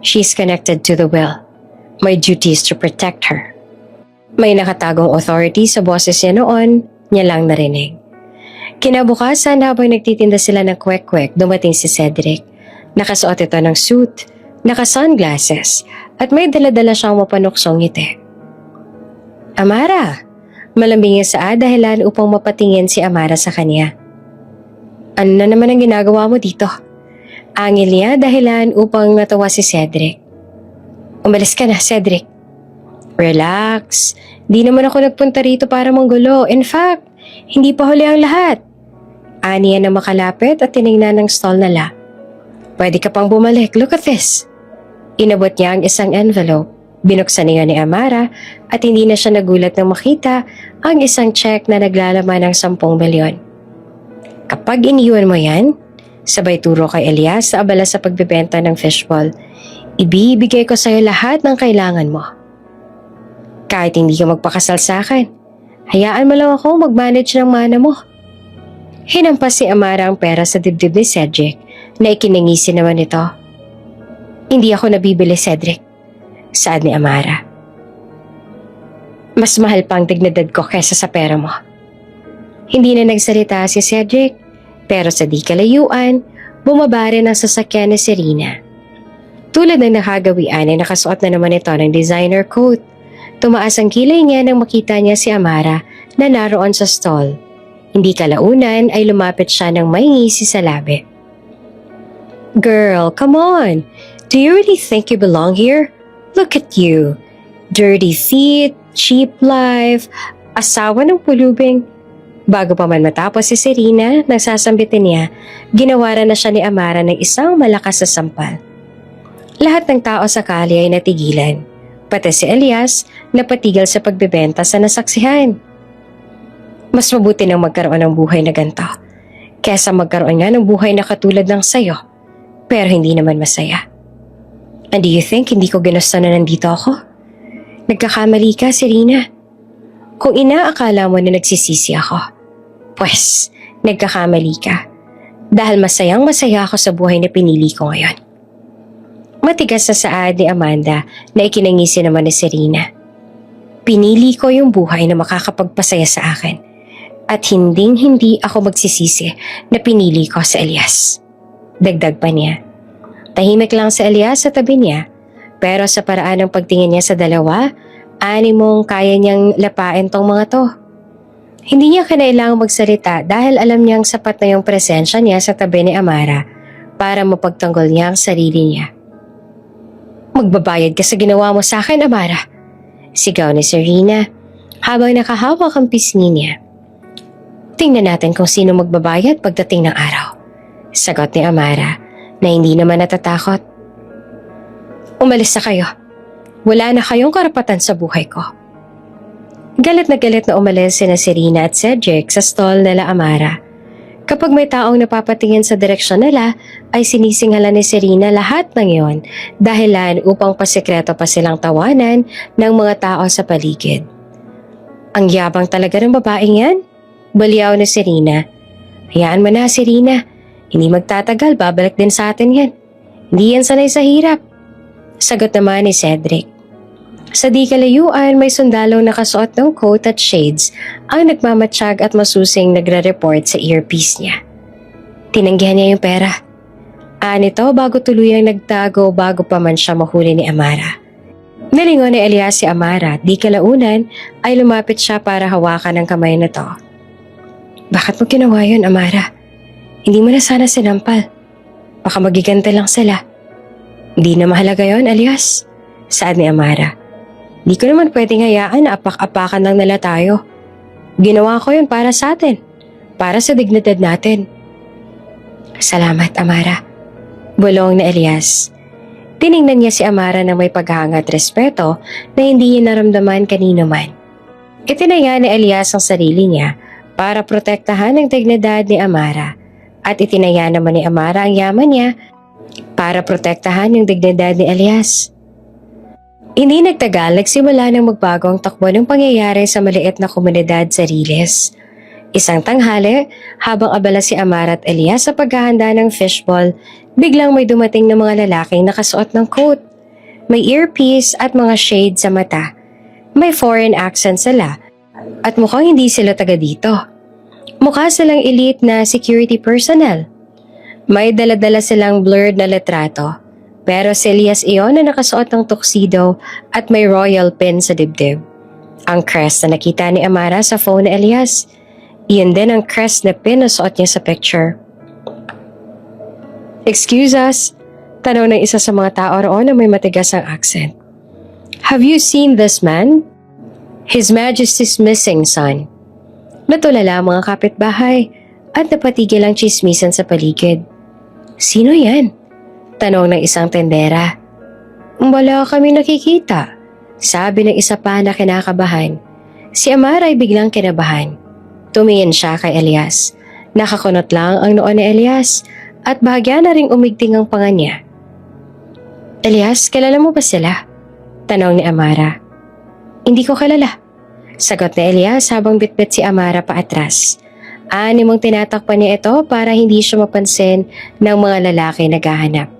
She's connected to the will. My duty is to protect her. May nakatagong authority sa boses niya noon, niya lang narinig. Kinabukasan habang nagtitinda sila ng kwek-kwek, dumating si Cedric. Nakasuot ito ng suit, naka-sunglasses, at may dala-dala siyang mapanuksong ngiti. Amara! Malambing yung saad dahilan upang mapatingin si Amara sa kanya. Ano na naman ang ginagawa mo dito? Angil niya dahilan upang natawa si Cedric. Umalis ka na, Cedric. Relax. Di naman ako nagpunta rito para manggulo. In fact, hindi pa huli ang lahat. Aniya na makalapit at tinignan ng stall nala. Pwede ka pang bumalik. Look at this. Inabot niya ang isang envelope. Binuksan niya ni Amara at hindi na siya nagulat nang makita ang isang check na naglalaman ng 10 milyon. Kapag iniwan mo yan, sabay turo kay Elias sa abala sa pagbebenta ng fishball, ibibigay ko sa'yo lahat ng kailangan mo. Kahit hindi ka magpakasal sa akin, hayaan mo lang ako mag-manage ng mana mo. Hinampas si Amara ang pera sa dibdib ni Cedric na ikinangisi naman ito. Hindi ako nabibili, Cedric, saad ni Amara. Mas mahal pang dignidad ko kesa sa pera mo. Hindi na nagsalita si Cedric, pero sa di kalayuan, bumaba rin ang sasakyan ni Serena. Tulad ng nakagawian ay nakasuot na naman ito ng designer coat. Tumaas ang kilay niya nang makita niya si Amara na naroon sa stall. Hindi kalaunan ay lumapit siya ng may ngisi sa labi. Girl, come on! Do you really think you belong here? Look at you. Dirty feet, cheap life, asawa ng pulubing. Bago pa man matapos si Serena, nagsasambitin niya, ginawaran na siya ni Amara ng isang malakas na sampal. Lahat ng tao sa kali ay natigilan, pati si Elias napatigil sa pagbebenta sa nasaksihan. Mas mabuti nang magkaroon ng buhay na ganito, kesa magkaroon nga ng buhay na katulad ng sayo, pero hindi naman masaya. And do you think hindi ko ginusto na nandito ako? Nagkakamali ka, Serena. Kung inaakala mo na nagsisisi ako, pues, nagkakamali ka. Dahil masayang masaya ako sa buhay na pinili ko ngayon. Matigas sa saad ni Amanda na ikinangisi naman ni Serena. Pinili ko yung buhay na makakapagpasaya sa akin. At hinding-hindi ako magsisisi na pinili ko sa Elias. Dagdag pa niya. Tahimik lang si Elias sa tabi niya. Pero sa paraan ng pagtingin niya sa dalawa, animong kaya niyang lapain tong mga to. Hindi niya kailangang magsalita dahil alam niyang sapat na yung presensya niya sa tabi ni Amara para mapagtanggol niya ang sarili niya. Magbabayad ka sa ginawa mo sa akin, Amara. Sigaw ni Serena habang nakahawak ang pisngi niya. Tingnan natin kung sino magbabayad pagdating ng araw. Sagot ni Amara na hindi naman natatakot. Umalis na kayo. Wala na kayong karapatan sa buhay ko. Galit na umalis sina Serena at Cedric sa stall nila Amara. Kapag may taong napapatingin sa direksyon nila, ay sinisinghalan ni Serena lahat ng iyon dahilan upang pasikreto pa silang tawanan ng mga tao sa paligid. Ang yabang talaga ng babaeng yan, baliyaw ni Serena. Hayaan mo na si Rina. Hindi magtatagal, babalik din sa atin yan. Hindi yan sanay sa hirap. Sagot naman ni Cedric. Sa di kalayuan, may sundalong nakasuot ng coat at shades ang nagmamatsyag at masusing nagre-report sa earpiece niya. Tinanggihan niya yung pera. Nito bago tuluyang nagtago bago pa man siya mahuli ni Amara. Nalingon ni Elias si Amara at di kalaunan ay lumapit siya para hawakan ang kamay na to. Bakit mo ginawa yun, Amara? Hindi mo na sana sinampal. Baka magigante lang sila. Hindi na mahalaga yon, Elias. Saad ni Amara. Di ko naman pwedeng hayaan na apak-apakan lang nila tayo. Ginawa ko yun para sa atin. Para sa dignidad natin. Salamat, Amara. Bulong na Elias. Tiningnan niya si Amara na may paghanga at respeto na hindi niya naramdaman kanino man. Itinaya ni Elias ang sarili niya para protektahan ang dignidad ni Amara at itinaya naman ni Amara ang yaman niya para protektahan yung dignidad ni Elias. Hindi nagtagal, nagsimula ng magbago ang takbo ng pangyayari sa maliit na komunidad sa Riles. Isang tanghali, habang abala si Amara at Elias sa paghahanda ng fishball, biglang may dumating na mga lalaking nakasuot ng coat. May earpiece at mga shade sa mata. May foreign accent sila at mukhang hindi sila taga dito. Mukha silang elite na security personnel. May dala-dala silang blurred na litrato. Pero si Elias iyon na nakasuot ng tuxedo at may royal pin sa dibdib. Ang crest na nakita ni Amara sa phone ni Elias. Iyon din ang crest na pin na suot niya sa picture. Excuse us, tanong ng isa sa mga tao roon na may matigas ang accent. Have you seen this man? His Majesty's missing son. Natulala ang mga kapitbahay at napatigil ang chismisan sa paligid. Sino yan? Tanong ng isang tendera. Wala kami nakikita, sabi ng isa pa na kinakabahan. Si Amara ay biglang kinabahan. Tumingin siya kay Elias. Nakakunot lang ang noo ni Elias at bahagya na ring umigting ang panga niya. Elias, kilala mo ba sila? Tanong ni Amara. Hindi ko kilala. Sagot ni Elias habang bitbit si Amara paatras. Animong tinatakpan niya ito para hindi siya mapansin ng mga lalaki naghahanap.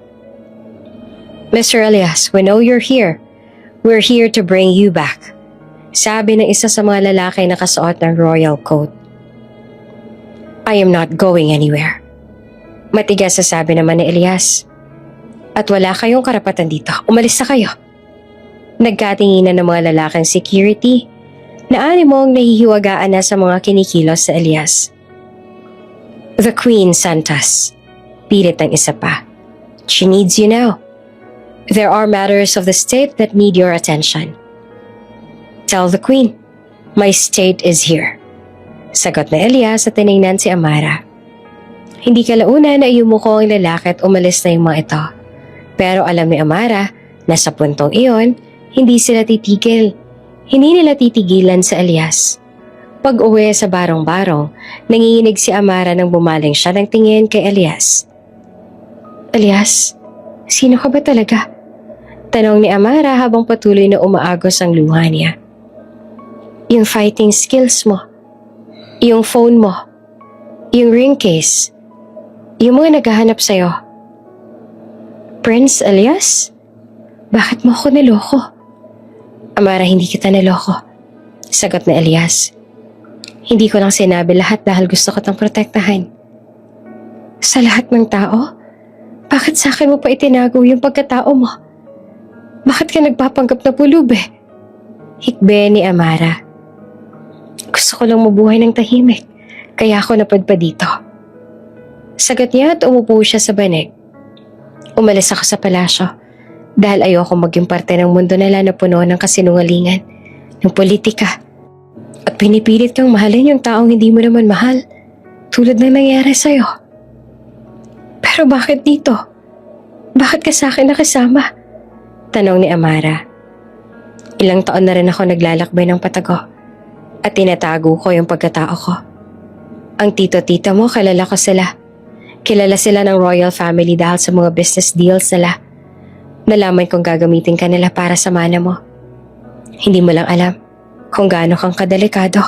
Mr. Elias, we know you're here. We're here to bring you back. Sabi ng isa sa mga lalaki nakasuot ng royal coat. I am not going anywhere. Matigas sa sabi naman ni Elias. At wala kayong karapatan dito. Umalis na kayo. Nagkatinginan ng mga lalaking security na animong nahihiwagaan na sa mga kinikilos sa Elias. The Queen sent us. Pilit ang isa pa. She needs you now. There are matters of the state that need your attention. Tell the Queen, my state is here. Sagot na Elias at tinignan si Amara. Hindi kalaunan na yumuko ang lalaki at umalis na yung mga ito. Pero alam ni Amara na sa puntong iyon, hindi sila titigil. Hindi nila titigilan sa Elias. Pag uwi sa barong-barong, nanginginig si Amara nang bumaling siya ng tingin kay Elias. Elias, sino ka ba talaga? Tanong ni Amara habang patuloy na umaagos ang luha niya. Yung fighting skills mo, yung phone mo, yung ring case, yung mga naghahanap sa'yo. Prince Elias? Bakit mo ako niloko? Amara, hindi kita niloko. Sagot na Elias. Hindi ko lang sinabi lahat dahil gusto ko tang protektahan. Sa lahat ng tao? Bakit sa akin mo pa itinago yung pagkatao mo? Bakit ka nagpapanggap na pulube? Hikbe ni Amara. Gusto ko lang mabuhay ng tahimik, kaya ako napadpa dito. Sagot niya at umupo siya sa banig. Umalis ako sa palasyo dahil ayoko maging parte ng mundo nila na puno ng kasinungalingan, ng politika. At pinipilit kang mahalin yung taong hindi mo naman mahal, tulad ng nangyari sa'yo. Pero bakit dito? Bakit ka sa akin nakasama? Tanong ni Amara. Ilang taon na rin ako naglalakbay ng patago at tinatago ko yung pagkatao ko. Ang tito-tita mo, kilala ko sila. Kilala sila ng royal family dahil sa mga business deals nila. Nalaman kong gagamitin ka nila para sa mana mo. Hindi mo lang alam kung gaano kang kadelikado.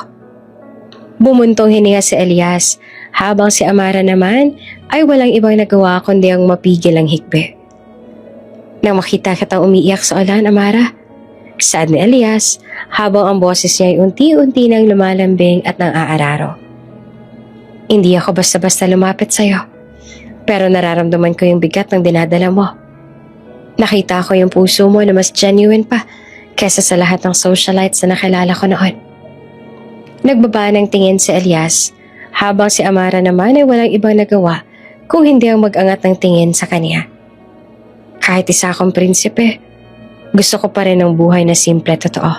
Bumuntong hininga si Elias habang si Amara naman ay walang ibang nagawa kundi ang mapigil ang hikbi. Nang makita kitang umiiyak sa ulan, Amara, saad ni Elias habang ang boses niya ay unti-unti nang lumalambing at nang aararo. Hindi ako basta-basta lumapit sa'yo, pero nararamdaman ko yung bigat ng dinadala mo. Nakita ko yung puso mo na mas genuine pa kesa sa lahat ng socialites na nakilala ko noon. Nagbaba ng tingin si Elias habang si Amara naman ay walang ibang nagawa kung hindi ang mag-angat ng tingin sa kanya. Kahit isa akong prinsipe, gusto ko pa rin ng buhay na simple at totoo.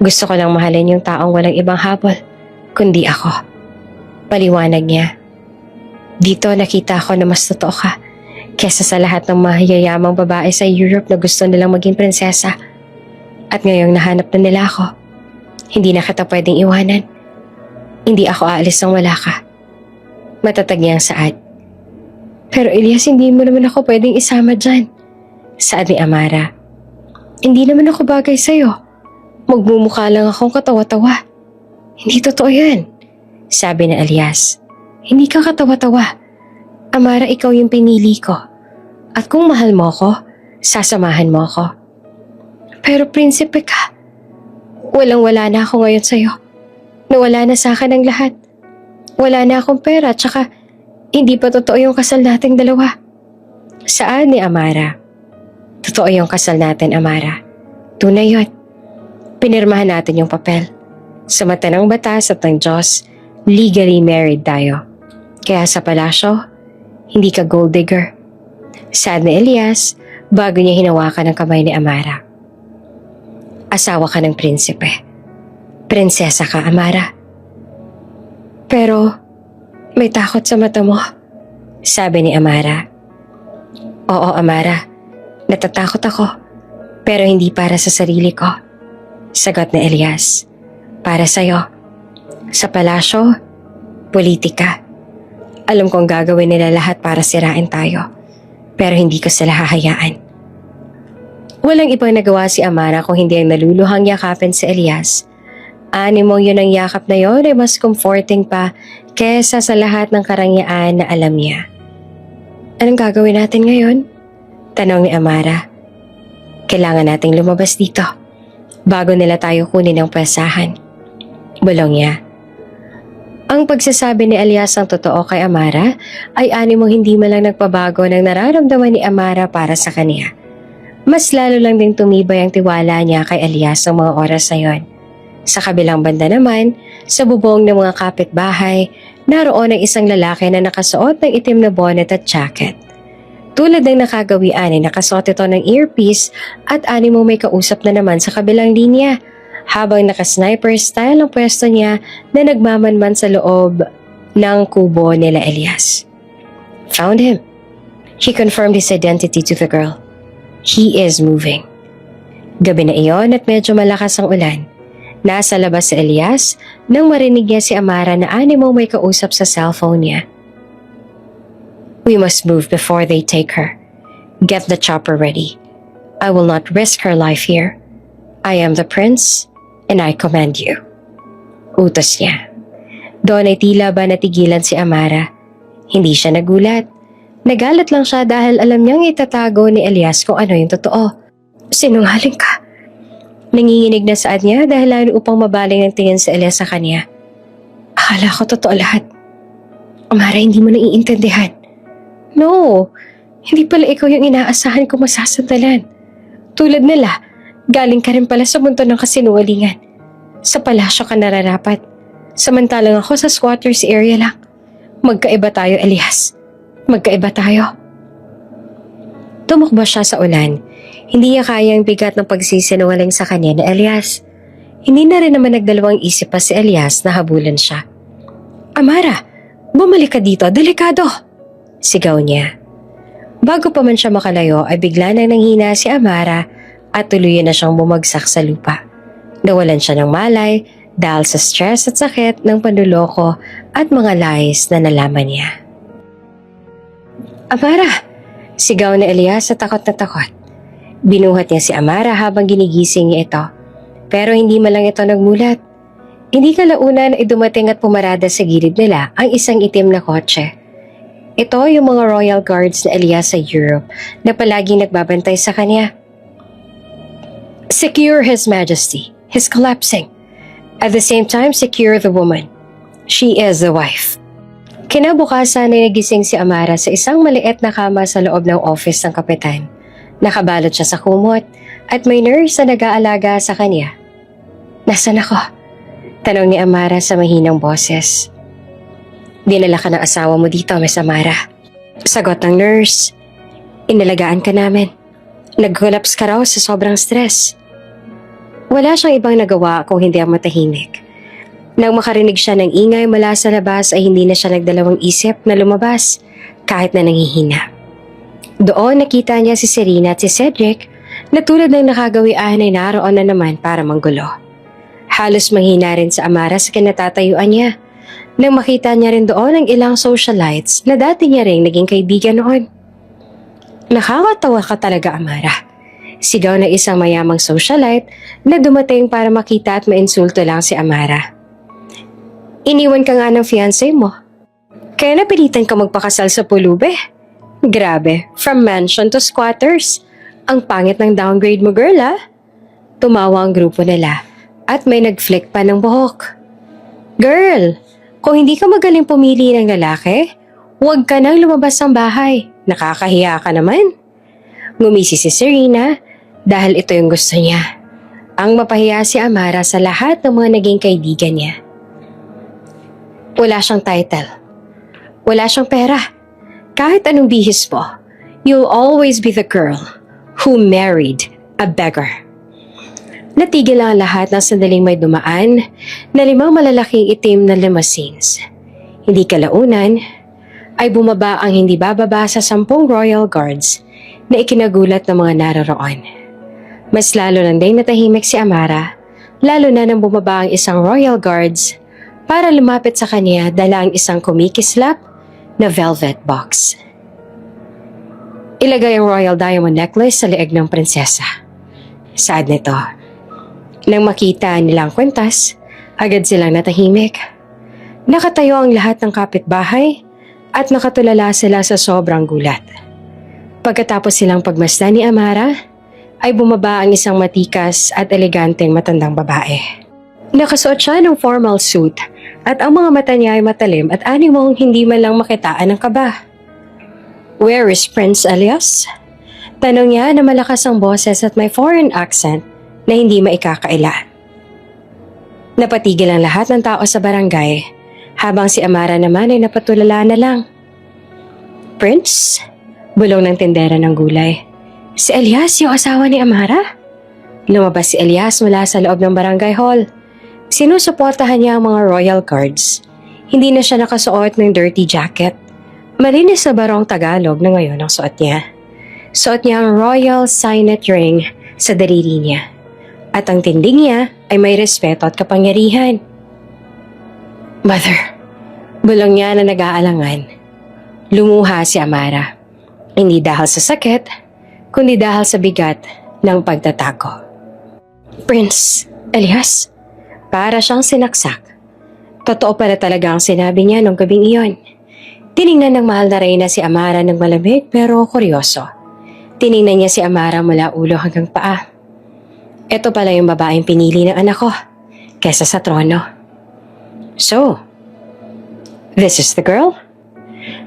Gusto ko lang mahalin yung taong walang ibang habol, kundi ako. Paliwanag niya. Dito nakita ko na mas totoo ka kesa sa lahat ng mahiyayamang babae sa Europe na gusto nilang maging prinsesa. At ngayong nahanap na nila ako, hindi na kita pwedeng iwanan. Hindi ako aalis nang wala ka. Matatag niyang saad. Pero Elias, hindi mo naman ako pwedeng isama dyan. Saad ni Amara. Hindi naman ako bagay sa'yo. Magmumukha lang akong katawa-tawa. Hindi totoo yan. Sabi ni Elias. Hindi ka katawa-tawa. Amara, ikaw yung pinili ko. At kung mahal mo ako, sasamahan mo ako. Pero prinsipe ka. Walang-wala na ako ngayon sa'yo. Nawala na sa akin ang lahat. Wala na akong pera, tsaka hindi pa totoo yung kasal nating dalawa. Saan ni Amara? Totoo yung kasal natin, Amara. Tunay yun. Pinirmahan natin yung papel. Sa mata ng batas at ng Diyos, legally married tayo. Kaya sa palasyo, hindi ka gold digger. Saad ni Elias bago niya hinawakan ang kamay ni Amara. Asawa ka ng prinsipe. Prinsesa ka, Amara. Pero may takot sa mata mo, sabi ni Amara. Oo, Amara. Natatakot ako. Pero hindi para sa sarili ko. Sagot ni Elias. Para sa'yo. Sa palasyo, politika. Alam kong gagawin nila lahat para sirain tayo. Pero hindi ko sila hahayaan. Walang ibang nagawa si Amara kung hindi ang naluluhang yakapin si Elias. Animo yun ang yakap na yon ay mas comforting pa kesa sa lahat ng karangyaan na alam niya. Anong gagawin natin ngayon? Tanong ni Amara. Kailangan nating lumabas dito bago nila tayo kunin ang pwesahan. Bulong niya. Ang pagsasabi ni Elias ang totoo kay Amara ay animong hindi man lang nagpabago ng nararamdaman ni Amara para sa kanya. Mas lalo lang ding tumibay ang tiwala niya kay Elias ng mga oras na yon. Sa kabilang banda naman, sa bubong ng mga kapitbahay, naroon ang isang lalaki na nakasuot ng itim na bonnet at jacket. Tulad ng nakagawian ay nakasuot ito ng earpiece at animo may kausap na naman sa kabilang linya, habang naka-sniper style ang pwesto niya na nagmamanman sa loob ng kubo nila Elias. Found him. He confirmed his identity to the girl. He is moving. Gabi na iyon at medyo malakas ang ulan. Nasa labas si Elias nang marinig niya si Amara na animo may kausap sa cellphone niya. We must move before they take her. Get the chopper ready. I will not risk her life here. I am the prince and I command you. Utos niya. Doon ay tila ba natigilan si Amara. Hindi siya nagulat. Nagalit lang siya dahil alam niyang itatago ni Elias kung ano yung totoo. Sinungaling ka. Nanginginig na saad niya dahil lalo upang mabaling ang tingin si Elias sa kanya. Akala ko totoo lahat. Amara, hindi mo naiintindihan. No, hindi pala ikaw yung inaasahan ko masasandalan. Tulad nila, galing ka rin pala sa mundo ng kasinungalingan. Sa palasyo ka nararapat. Samantalang ako sa squatters area lang. Magkaiba tayo, Elias. Magkaiba tayo. Tumakbo siya sa ulan. Hindi niya kayang bigat ng pagsisinungaling sa kanya na Elias. Hindi na rin naman nagdalawang isip pa si Elias na habulan siya. Amara, bumalik ka dito, delikado! Sigaw niya. Bago pa man siya makalayo ay bigla nang nanghina si Amara at tuluyan na siyang bumagsak sa lupa. Nawalan siya ng malay dahil sa stress at sakit ng panluloko at mga lies na nalaman niya. Amara! Sigaw ni Elias sa takot na takot. Binuhat niya si Amara habang ginigising niya ito. Pero hindi man lang ito nagmulat. Hindi kalaunan ay dumating at pumarada sa gilid nila ang isang itim na kotse. Ito yung mga Royal Guards na Elias sa Europe na palaging nagbabantay sa kanya. Secure His Majesty. He's collapsing. At the same time, secure the woman. She is the wife. Kinabukasan ay nagising si Amara sa isang maliit na kama sa loob ng office ng kapitan. Nakabalot siya sa kumot at may nurse na nag-aalaga sa kanya. Nasaan ako? Tanong ni Amara sa mahinang boses. Dinala ka ng asawa mo dito, Miss Amara. Sagot ng nurse. Inalagaan ka namin. Nag-collapse ka raw sa sobrang stress. Wala siyang ibang nagawa kung hindi ang matahimik. Nang makarinig siya ng ingay mula sa labas ay hindi na siya nagdalawang isip na lumabas kahit na nanghihina. Doon nakita niya si Serena at si Cedric na tulad ng nakagawian ay naroon na naman para manggulo. Halos manghina rin sa Amara sa kinatatayuan niya nang makita niya rin doon ang ilang socialites na dati niya rin naging kaibigan noon. Nakakatawa ka talaga, Amara. Sigaw na isang mayamang socialite na dumating para makita at mainsulto lang si Amara. Iniwan ka nga ng fiancé mo. Kaya napilitan ka magpakasal sa pulube. Grabe, from mansion to squatters. Ang pangit ng downgrade mo, girl, ah. Tumawa ang grupo nila at may nag-flick pa ng buhok. Girl, kung hindi ka magaling pumili ng lalaki, huwag ka nang lumabas ng bahay. Nakakahiya ka naman. Ngumisi si Serena dahil ito yung gusto niya. Ang mapahiya si Amara sa lahat ng mga naging kaibigan niya. Wala siyang title. Wala siyang pera. Kahit anong bihis mo, you'll always be the girl who married a beggar. Natigil ang lahat ng sandaling may dumaan na 5 malalaking itim na limousines. Hindi kalaunan ay bumaba ang hindi bababa sa 10 Royal Guards na ikinagulat ng mga naroroon. Mas lalo nang day natahimik si Amara, lalo na nang bumaba ang isang Royal Guards para lumapit sa kanya dala ang isang kumikislap na velvet box. Ilagay ang Royal Diamond Necklace sa leeg ng prinsesa. Sad nito. Nang makita nilang kwentas, agad silang natahimik. Nakatayo ang lahat ng kapitbahay at nakatulala sila sa sobrang gulat. Pagkatapos silang pagmasdan ni Amara, ay bumaba ang isang matikas at eleganteng matandang babae. Nakasuot siya ng formal suit at ang mga mata niya ay matalim at animong hindi man lang makitaan ng kaba. Where is Prince Elias? Tanong niya na malakas ang boses at may foreign accent na hindi maikakaila. Napatigil ang lahat ng tao sa barangay habang si Amara naman ay napatulala na lang. Prince? Bulong ng tindera ng gulay. Si Elias yung asawa ni Amara? Lumabas si Elias mula sa loob ng barangay hall. Sinusuportahan niya ang mga Royal Guards. Hindi na siya nakasuot ng dirty jacket. Malinis na barong Tagalog na ngayon ang suot niya. Suot niya ang Royal Signet Ring sa daliri niya. At ang tindig niya ay may respeto at kapangyarihan. Mother, bulong niya na nag-aalangan. Lumuha si Amara. Hindi dahil sa sakit, kundi dahil sa bigat ng pagtatago. Prince Elias, para siyang sinaksak. Totoo pala talaga ang sinabi niya nung gabing iyon. Tiningnan ng mahal na reyna si Amara ng malamig pero kuryoso. Tiningnan niya si Amara mula ulo hanggang paa. Ito pala yung babaeng pinili ng anak ko, kesa sa trono. So, this is the girl?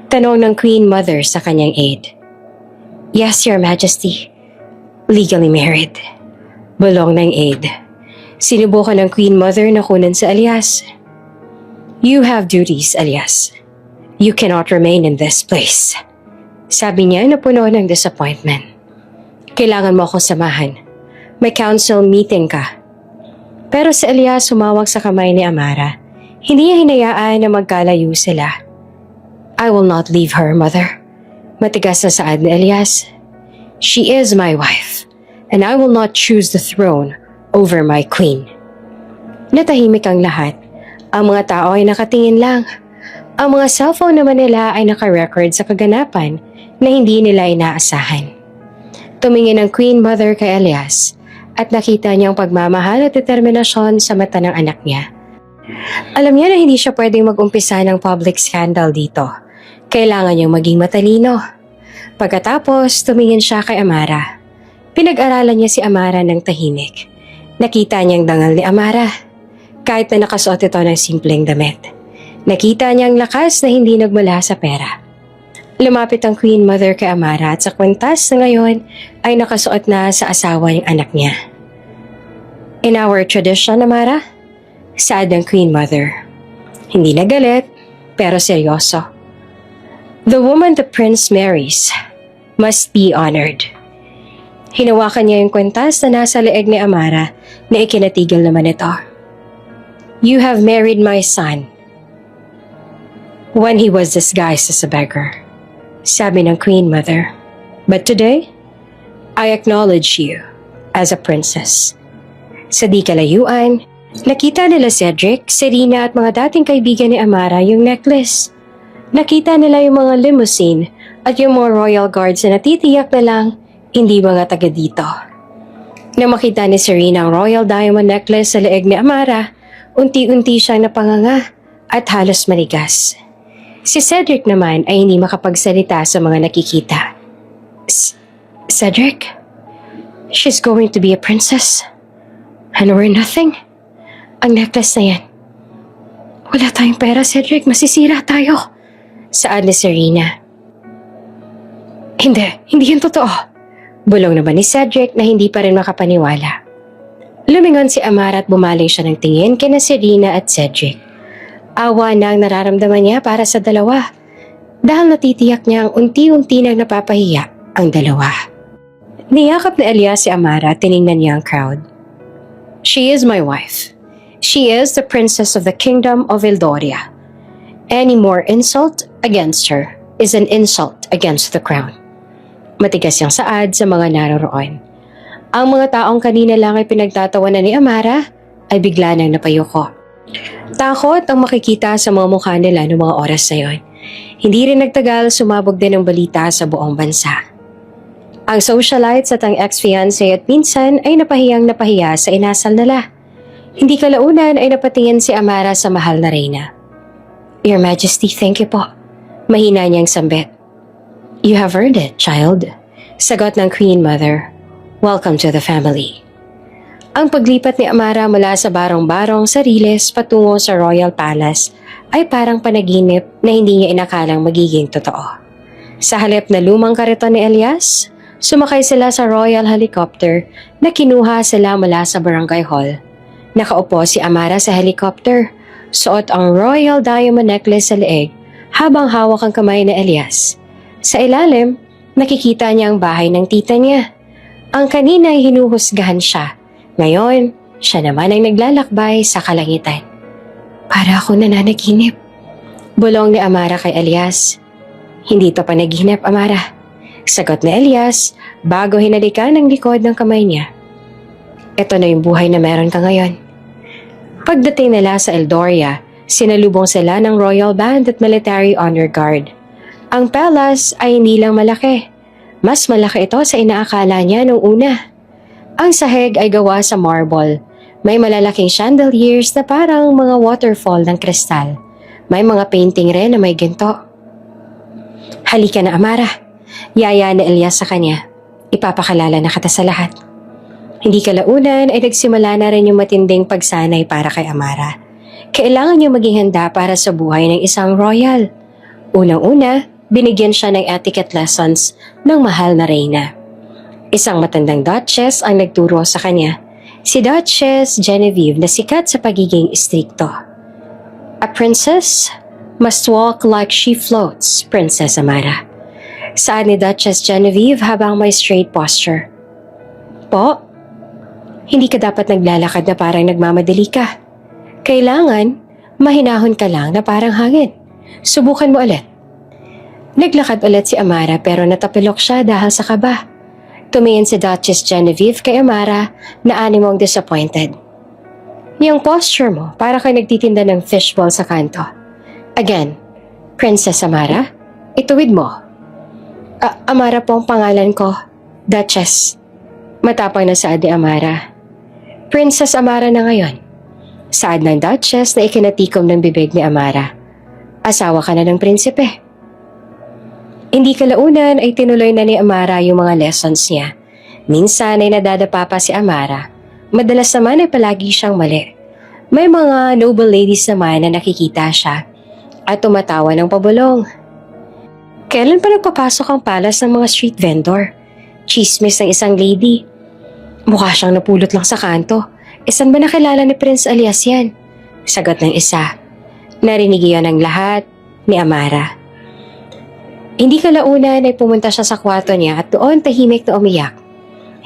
Tanong ng Queen Mother sa kanyang aide. Yes, Your Majesty. Legally married. Bulong ng aide. Sinubukan ng Queen Mother na kunan si Elias. You have duties, Elias. You cannot remain in this place. Sabi niya na puno ng disappointment. Kailangan mo akong samahan. May council meeting ka. Pero si Elias sumawak sa kamay ni Amara. Hindi niya hinayaan na magkalayo sila. I will not leave her, Mother. Matigas na saad ni Elias. She is my wife, and I will not choose the throne over my queen. Natahimik ang lahat. Ang mga tao ay nakatingin lang. Ang mga cellphone naman nila ay naka-record sa kaganapan na hindi nila inaasahan. Tumingin ang Queen Mother kay Elias at nakita niyang pagmamahal at determinasyon sa mata ng anak niya. Alam niya na hindi siya pwedeng mag-umpisa ng public scandal dito. Kailangan niyang maging matalino. Pagkatapos, tumingin siya kay Amara. Pinag-aralan niya si Amara ng tahimik. Nakita niyang dangal ni Amara. Kahit na nakasuot ito ng simpleng damit. Nakita niya ang lakas na hindi nagmula sa pera. Lumapit ang Queen Mother kay Amara at sa kwintas na ngayon ay nakasuot na sa asawa ng anak niya. In our tradition, Amara, saad ng Queen Mother. Hindi na galit, pero seryoso. The woman the prince marries must be honored. Hinawakan niya yung kwintas na nasa leeg ni Amara na ikinatigil naman ito. You have married my son when he was disguised as a beggar, sabi ng Queen Mother. But today, I acknowledge you as a princess. Sa di kalayuan, nakita nila Cedric, Serena at mga dating kaibigan ni Amara yung necklace. Nakita nila yung mga limousine at yung mga royal guards na natitiyak na lang hindi mga taga dito. Nang makita ni Serena ang royal diamond necklace sa leeg ni Amara, unti-unti siyang napanganga at halos manigas. Si Cedric naman ay hindi makapagsalita sa mga nakikita. Cedric? She's going to be a princess. And we're nothing. Ang necklace na yan. Wala tayong pera, Cedric. Masisira tayo. Saad ni Serena. Hindi yan totoo. Bulong naman ni Cedric na hindi pa rin makapaniwala. Lumingon si Amara at bumaling siya ng tingin kina Serena at Cedric. Awa na ang nararamdaman niya para sa dalawa. Dahil natitiyak niya ang unti-unti nang napapahiya ang dalawa. Niyakap na Elias si Amara at tiningnan niya ang crowd. She is my wife. She is the princess of the kingdom of Eldoria. Any more insult against her is an insult against the crown. Matigas yung saad sa mga naroroon. Ang mga taong kanina lang ay pinagtatawanan ni Amara ay bigla nang napayuko. Takot ang makikita sa mga mukha nila noong mga oras na yon. Hindi rin nagtagal, sumabog din ang balita sa buong bansa. Ang socialites at ang ex-fiancé at pinsan ay napahiyang napahiya sa inasal nila. Hindi kalaunan ay napatingin si Amara sa mahal na reyna. Your Majesty, thank you po. Mahina niyang sambit. You have earned it, child. Sagot ng Queen Mother. Welcome to the family. Ang paglipat ni Amara mula sa barong-barong sa Riles patungo sa Royal Palace ay parang panaginip na hindi niya inakalang magiging totoo. Sa halip na lumang kariton ni Elias, sumakay sila sa royal helicopter na kinuha sila mula sa barangay hall. Nakaupo si Amara sa helicopter, suot ang royal diamond necklace sa leeg habang hawak ang kamay ni Elias. Sa ilalim, nakikita niya ang bahay ng tita niya. Ang kanina ay hinuhusgahan siya. Ngayon, siya naman ay naglalakbay sa kalangitan. Para ako nananaginip. Bulong ni Amara kay Elias. Hindi to panaginip, Amara. Sagot ni Elias bago hinalikan ang likod ng kamay niya. Ito na yung buhay na meron ka ngayon. Pagdating nila sa Eldoria, sinalubong sila ng Royal Band at Military Honor Guard. Ang palace ay hindi lang malaki. Mas malaki ito sa inaakala niya nung una. Ang sahig ay gawa sa marble. May malalaking chandeliers na parang mga waterfall ng kristal. May mga painting rin na may ginto. Halika na, Amara. Yaya na Elias sa kanya. Ipapakalala na kita sa lahat. Hindi kalaunan ay nagsimula na rin yung matinding pagsanay para kay Amara. Kailangan niya maging handa para sa buhay ng isang royal. Unang-una, binigyan siya ng etiquette lessons ng mahal na reyna. Isang matandang duchess ang nagturo sa kanya, si Duchess Genevieve na sikat sa pagiging istrikto. A princess must walk like she floats, Princess Amara. Saad ni Duchess Genevieve habang may straight posture. Po, hindi ka dapat naglalakad na parang nagmamadali ka. Kailangan, mahinahon ka lang na parang hangin. Subukan mo ulit. Naglakad ulit si Amara pero natapilok siya dahil sa kaba. Tumingin si Duchess Genevieve kay Amara na animong disappointed. Yung posture mo, para kay nagtitinda ng fishball sa kanto. Again, Princess Amara, ituwid mo. Amara po ang pangalan ko, Duchess. Matapang na saad ni Amara. Princess Amara na ngayon. Saad ng Duchess na ikinatikom ng bibig ni Amara. Asawa ka na ng prinsipe. Hindi kalaunan ay tinuloy na ni Amara yung mga lessons niya. Minsan ay nadadapa pa si Amara. Madalas naman ay palagi siyang mali. May mga noble ladies naman na nakikita siya at tumatawa ng pabulong. Kailan pa nagpapasok ang palas ng mga street vendor? Chismis ng isang lady. Mukha siyang napulot lang sa kanto. Saan ba nakilala ni Prince Elias yan? Sagot ng isa. Narinig iyon ng lahat ni Amara. Hindi kalaunan ay pumunta siya sa kwarto niya at doon tahimik na umiyak.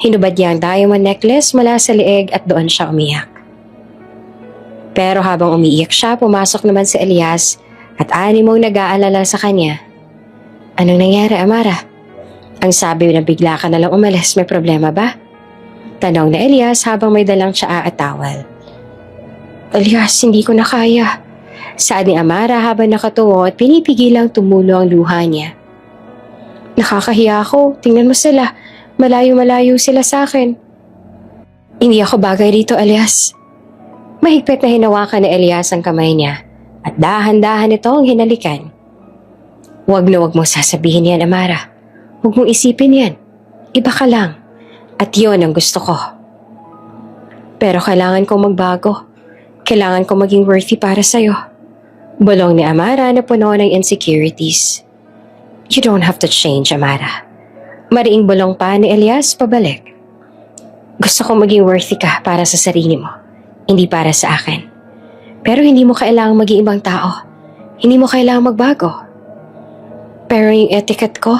Hinubad niya ang diamond necklace mula sa leeg at doon siya umiyak. Pero habang umiiyak siya, pumasok naman si Elias at animong nag-aalala sa kanya. Anong nangyari, Amara? Ang sabi na bigla ka nalang umalis, may problema ba? Tanong na Elias habang may dalang tsaa at towel. Elias, hindi ko na kaya. Saad ni Amara habang nakatungo at pinipigilang tumulo ang luha niya. Nakakahiya ako, tingnan mo sila. Malayo-malayo sila sa akin. Hindi ako bagay dito, Elias. Mahigpit na hinawakan ni Elias ang kamay niya at dahan-dahan ito ang hinalikan. Huwag na huwag mong sasabihin yan, Amara. Huwag mong isipin yan. Iba ka lang. At yon ang gusto ko. Pero kailangan kong magbago. Kailangan kong maging worthy para sa'yo. Bulong ni Amara na puno ng insecurities. You don't have to change, Amara. Mariing bulong pa ni Elias pabalik. Gusto kong maging worthy ka para sa sarili mo. Hindi para sa akin. Pero hindi mo kailangang maging ibang tao. Hindi mo kailangang magbago. Pero yung etiquette ko,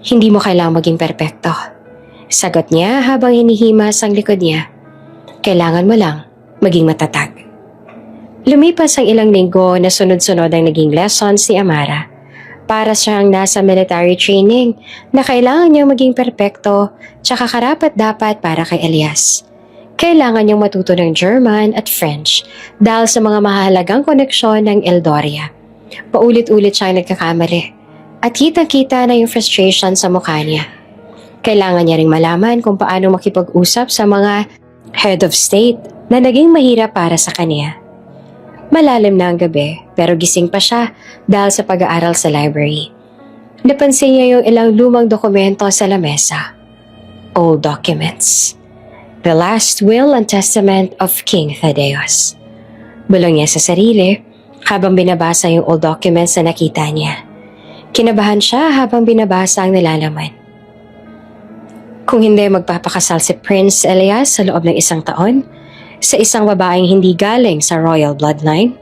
hindi mo kailangang maging perpekto. Sagot niya habang hinihimas ang likod niya. Kailangan mo lang maging matatag. Lumipas ang ilang linggo na sunod-sunod ang naging lessons ni Amara. Para siyang nasa military training na kailangan niyang maging perpekto tsaka karapat-dapat para kay Elias. Kailangan niyang matuto ng German at French dahil sa mga mahalagang koneksyon ng Eldoria. Paulit-ulit siyang nagkakamali at kitang-kita na yung frustration sa mukha niya. Kailangan niya ring malaman kung paano makipag-usap sa mga head of state na naging mahirap para sa kanya. Malalim na ang gabi pero gising pa siya dahil sa pag-aaral sa library. Napansin niya yung ilang lumang dokumento sa lamesa. Old documents. The last will and testament of King Thaddeus. Bulong niya sa sarili habang binabasa yung old documents na nakita niya. Kinabahan siya habang binabasa ang nilalaman. Kung hindi magpapakasal si Prince Elias sa loob ng 1 taon, sa isang babaeng hindi galing sa royal bloodline,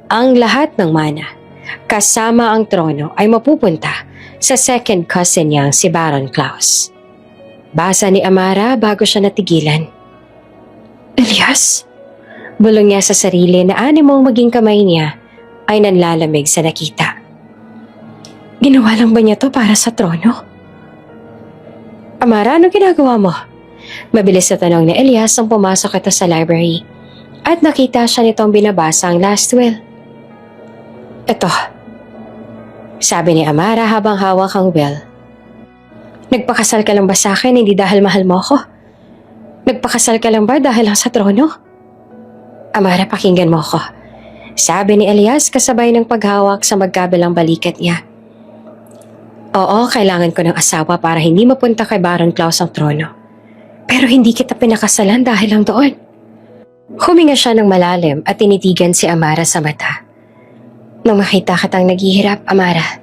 ang lahat ng mana, kasama ang trono ay mapupunta sa second cousin niyang si Baron Klaus. Basa ni Amara bago siya natigilan. Elias? Bulong niya sa sarili na animong maging kamay niya ay nanlalamig sa nakita. Ginawa lang ba niya to para sa trono? Amara, anong ginagawa mo? Mabilis na tanong ni Elias nang pumasok ito sa library at nakita siya nitong binabasa ang last will. Ito, sabi ni Amara habang hawak ang will. Nagpakasal ka lang ba sa akin hindi dahil mahal mo ako? Nagpakasal ka lang ba dahil lang sa trono? Amara, pakinggan mo ako. Sabi ni Elias kasabay ng paghawak sa magkabilang balikat niya. Oo, kailangan ko ng asawa para hindi mapunta kay Baron Klaus ang trono. Pero hindi kita pinakasalan dahil lang doon. Huminga siya ng malalim at tinitigan si Amara sa mata. Nung makita kitang naghihirap, Amara,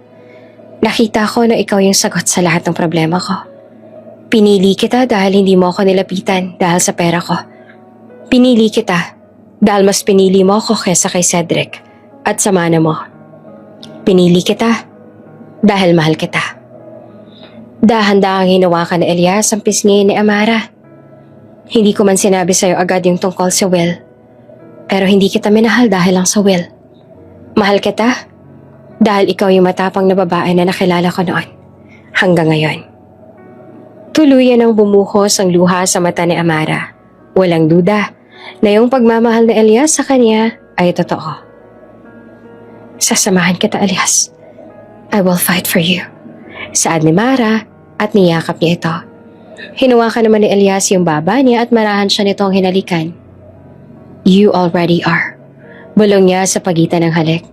nakita ko na ikaw yung sagot sa lahat ng problema ko. Pinili kita dahil hindi mo ako nilapitan dahil sa pera ko. Pinili kita dahil mas pinili mo ako kesa kay Cedric at sa mana mo. Pinili kita dahil mahal kita. Dahan-dahang hinawakan ni Elias ang pisngi ni Amara. Hindi ko man sinabi sa'yo agad yung tungkol sa will. Pero hindi kita minahal dahil lang sa will. Mahal kita dahil ikaw yung matapang na babae na nakilala ko noon. Hanggang ngayon. Tuluyan ang bumuhos ang luha sa mata ni Amara. Walang duda na yung pagmamahal ni Elias sa kanya ay totoo. Sasamahan kita, Elias. I will fight for you. Saad ni Mara at niyakap niya ito. Hinuwakan naman ni Elias yung baba niya at marahan siya nitong hinalikan. You already are. Bulong niya sa pagitan ng halik.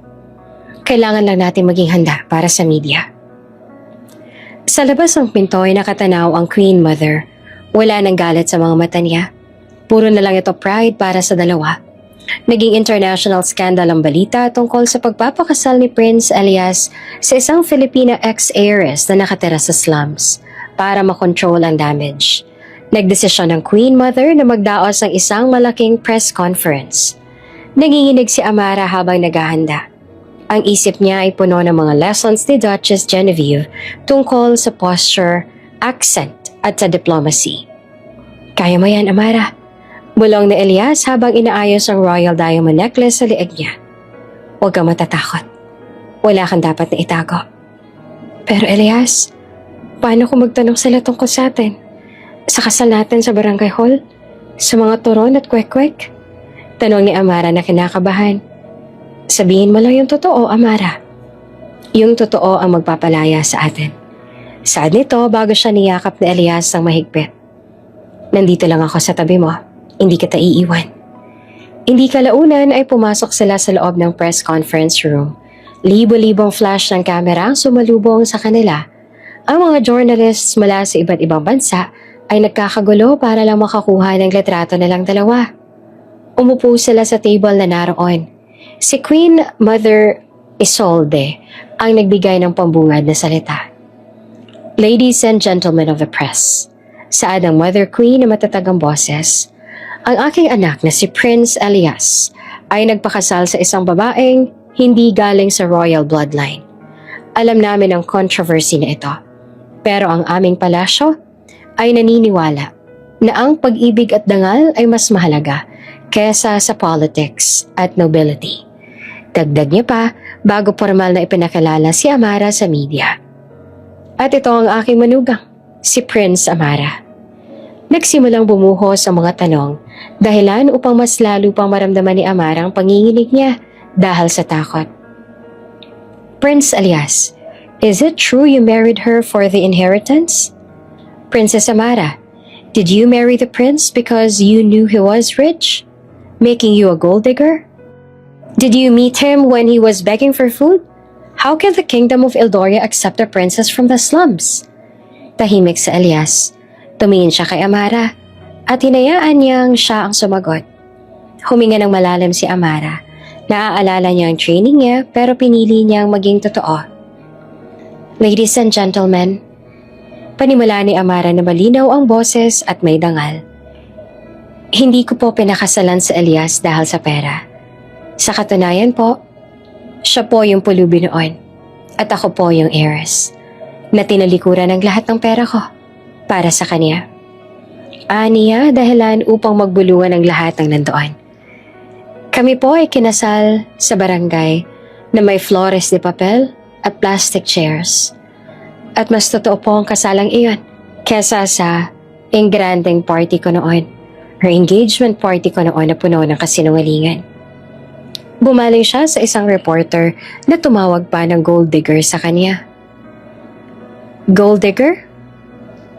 Kailangan lang natin maging handa para sa media. Sa labas ng pinto ay nakatanaw ang Queen Mother. Wala nang galit sa mga mata niya. Puro na lang ito pride para sa dalawa. Naging international scandal ang balita tungkol sa pagpapakasal ni Prince Elias sa isang Filipina ex-heiress na nakatira sa slums para makontrol ang damage. Nagdesisyon ng Queen Mother na magdaos ng isang malaking press conference. Nanginginig si Amara habang naghahanda. Ang isip niya ay puno ng mga lessons ni Duchess Genevieve tungkol sa posture, accent at sa diplomacy. Kaya mo yan, Amara. Bulong ni Elias habang inaayos ang royal diamond necklace sa lieg niya. Huwag kang matatakot. Wala kang dapat na itago. Pero Elias, paano kung magtanong sila tungkol sa atin? Sa kasal natin sa barangay hall? Sa mga turon at kwek-kwek? Tanong ni Amara na kinakabahan. Sabihin mo lang yung totoo, Amara. Yung totoo ang magpapalaya sa atin. Saad nito bago siya niyakap ni Elias ng mahigpit. Nandito lang ako sa tabi mo. Hindi kita iiwan. Hindi kalaunan ay pumasok sila sa loob ng press conference room. Libo-libong flash ng kamera ang sumalubong sa kanila. Ang mga journalists mula sa iba't ibang bansa ay nagkakagulo para lang makakuha ng litrato nilang dalawa. Umupo sila sa table na naroon. Si Queen Mother Isolde ang nagbigay ng pambungad na salita. Ladies and gentlemen of the press, saad ang Mother Queen na matatag ang boses, ang aking anak na si Prince Elias ay nagpakasal sa isang babaeng hindi galing sa royal bloodline. Alam namin ang controversy na ito, pero ang aming palasyo ay naniniwala na ang pag-ibig at dangal ay mas mahalaga kesa sa politics at nobility. Dagdag niya pa bago formal na ipinakilala si Amara sa media. At ito ang aking manugang, si Prince Amara. Nagsimulang bumuhos ang mga tanong, dahilan upang mas lalo pang maramdaman ni Amara ang panginginig niya dahil sa takot. Prince Elias, is it true you married her for the inheritance? Princess Amara, did you marry the prince because you knew he was rich, making you a gold digger? Did you meet him when he was begging for food? How can the kingdom of Eldoria accept a princess from the slums? Tahimik sa Elias. Tumingin siya kay Amara at hinayaan niyang siya ang sumagot. Huminga ng malalim si Amara. Naaalala niya ang training niya pero pinili niyang maging totoo. Ladies and gentlemen, panimula ni Amara na malinaw ang boses at may dangal. Hindi ko po pinakasalan sa Elias dahil sa pera. Sa katunayan po, siya po yung pulubi noon at ako po yung heiress na tinalikuran ng lahat ng pera ko para sa kanya. Aniya dahilan upang magbuluan ang lahat ng nandoon. Kami po ay kinasal sa barangay na may flores de papel at plastic chairs. At mas totoo po ang kasalang iyon kesa sa engrandeng party ko noon or engagement party ko noon na puno ng kasinungalingan. Bumaling siya sa isang reporter na tumawag pa ng gold digger sa kanya. Gold digger?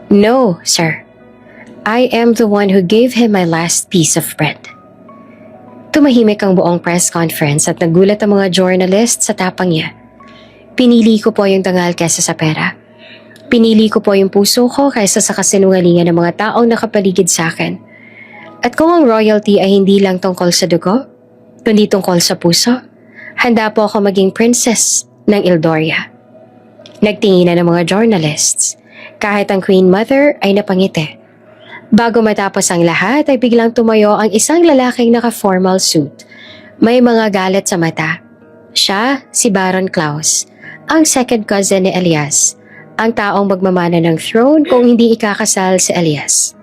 No, sir. I am the one who gave him my last piece of bread. Tumahimik ang buong press conference at nagulat ang mga journalist sa tapang niya. Pinili ko po yung dangal kaysa sa pera. Pinili ko po yung puso ko kaysa sa kasinungalingan ng mga taong nakapaligid sa akin. At kung ang royalty ay hindi lang tungkol sa dugo, kundi tungkol sa puso, handa po ako maging princess ng Eldoria. Nagtinginan ng mga journalists, kahit ang Queen Mother ay napangiti. Bago matapos ang lahat ay biglang tumayo ang isang lalaking naka-formal suit. May mga galit sa mata. Siya, si Baron Klaus, ang second cousin ni Elias, ang taong magmamana ng throne kung hindi ikakasal si Elias.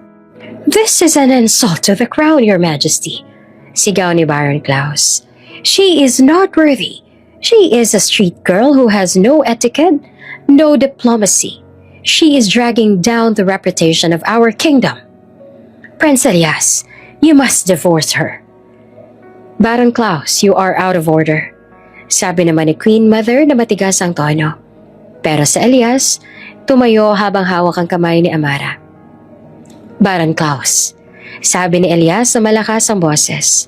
This is an insult to the crown, Your Majesty, sigaw ni Baron Klaus. She is not worthy. She is a street girl who has no etiquette, no diplomacy. She is dragging down the reputation of our kingdom. Prince Elias, you must divorce her. Baron Klaus, you are out of order. Sabi naman ni Queen Mother na matigas ang tono. Pero sa Elias, tumayo habang hawak ang kamay ni Amara. Baron Klaus, sabi ni Elias na malakas ang boses.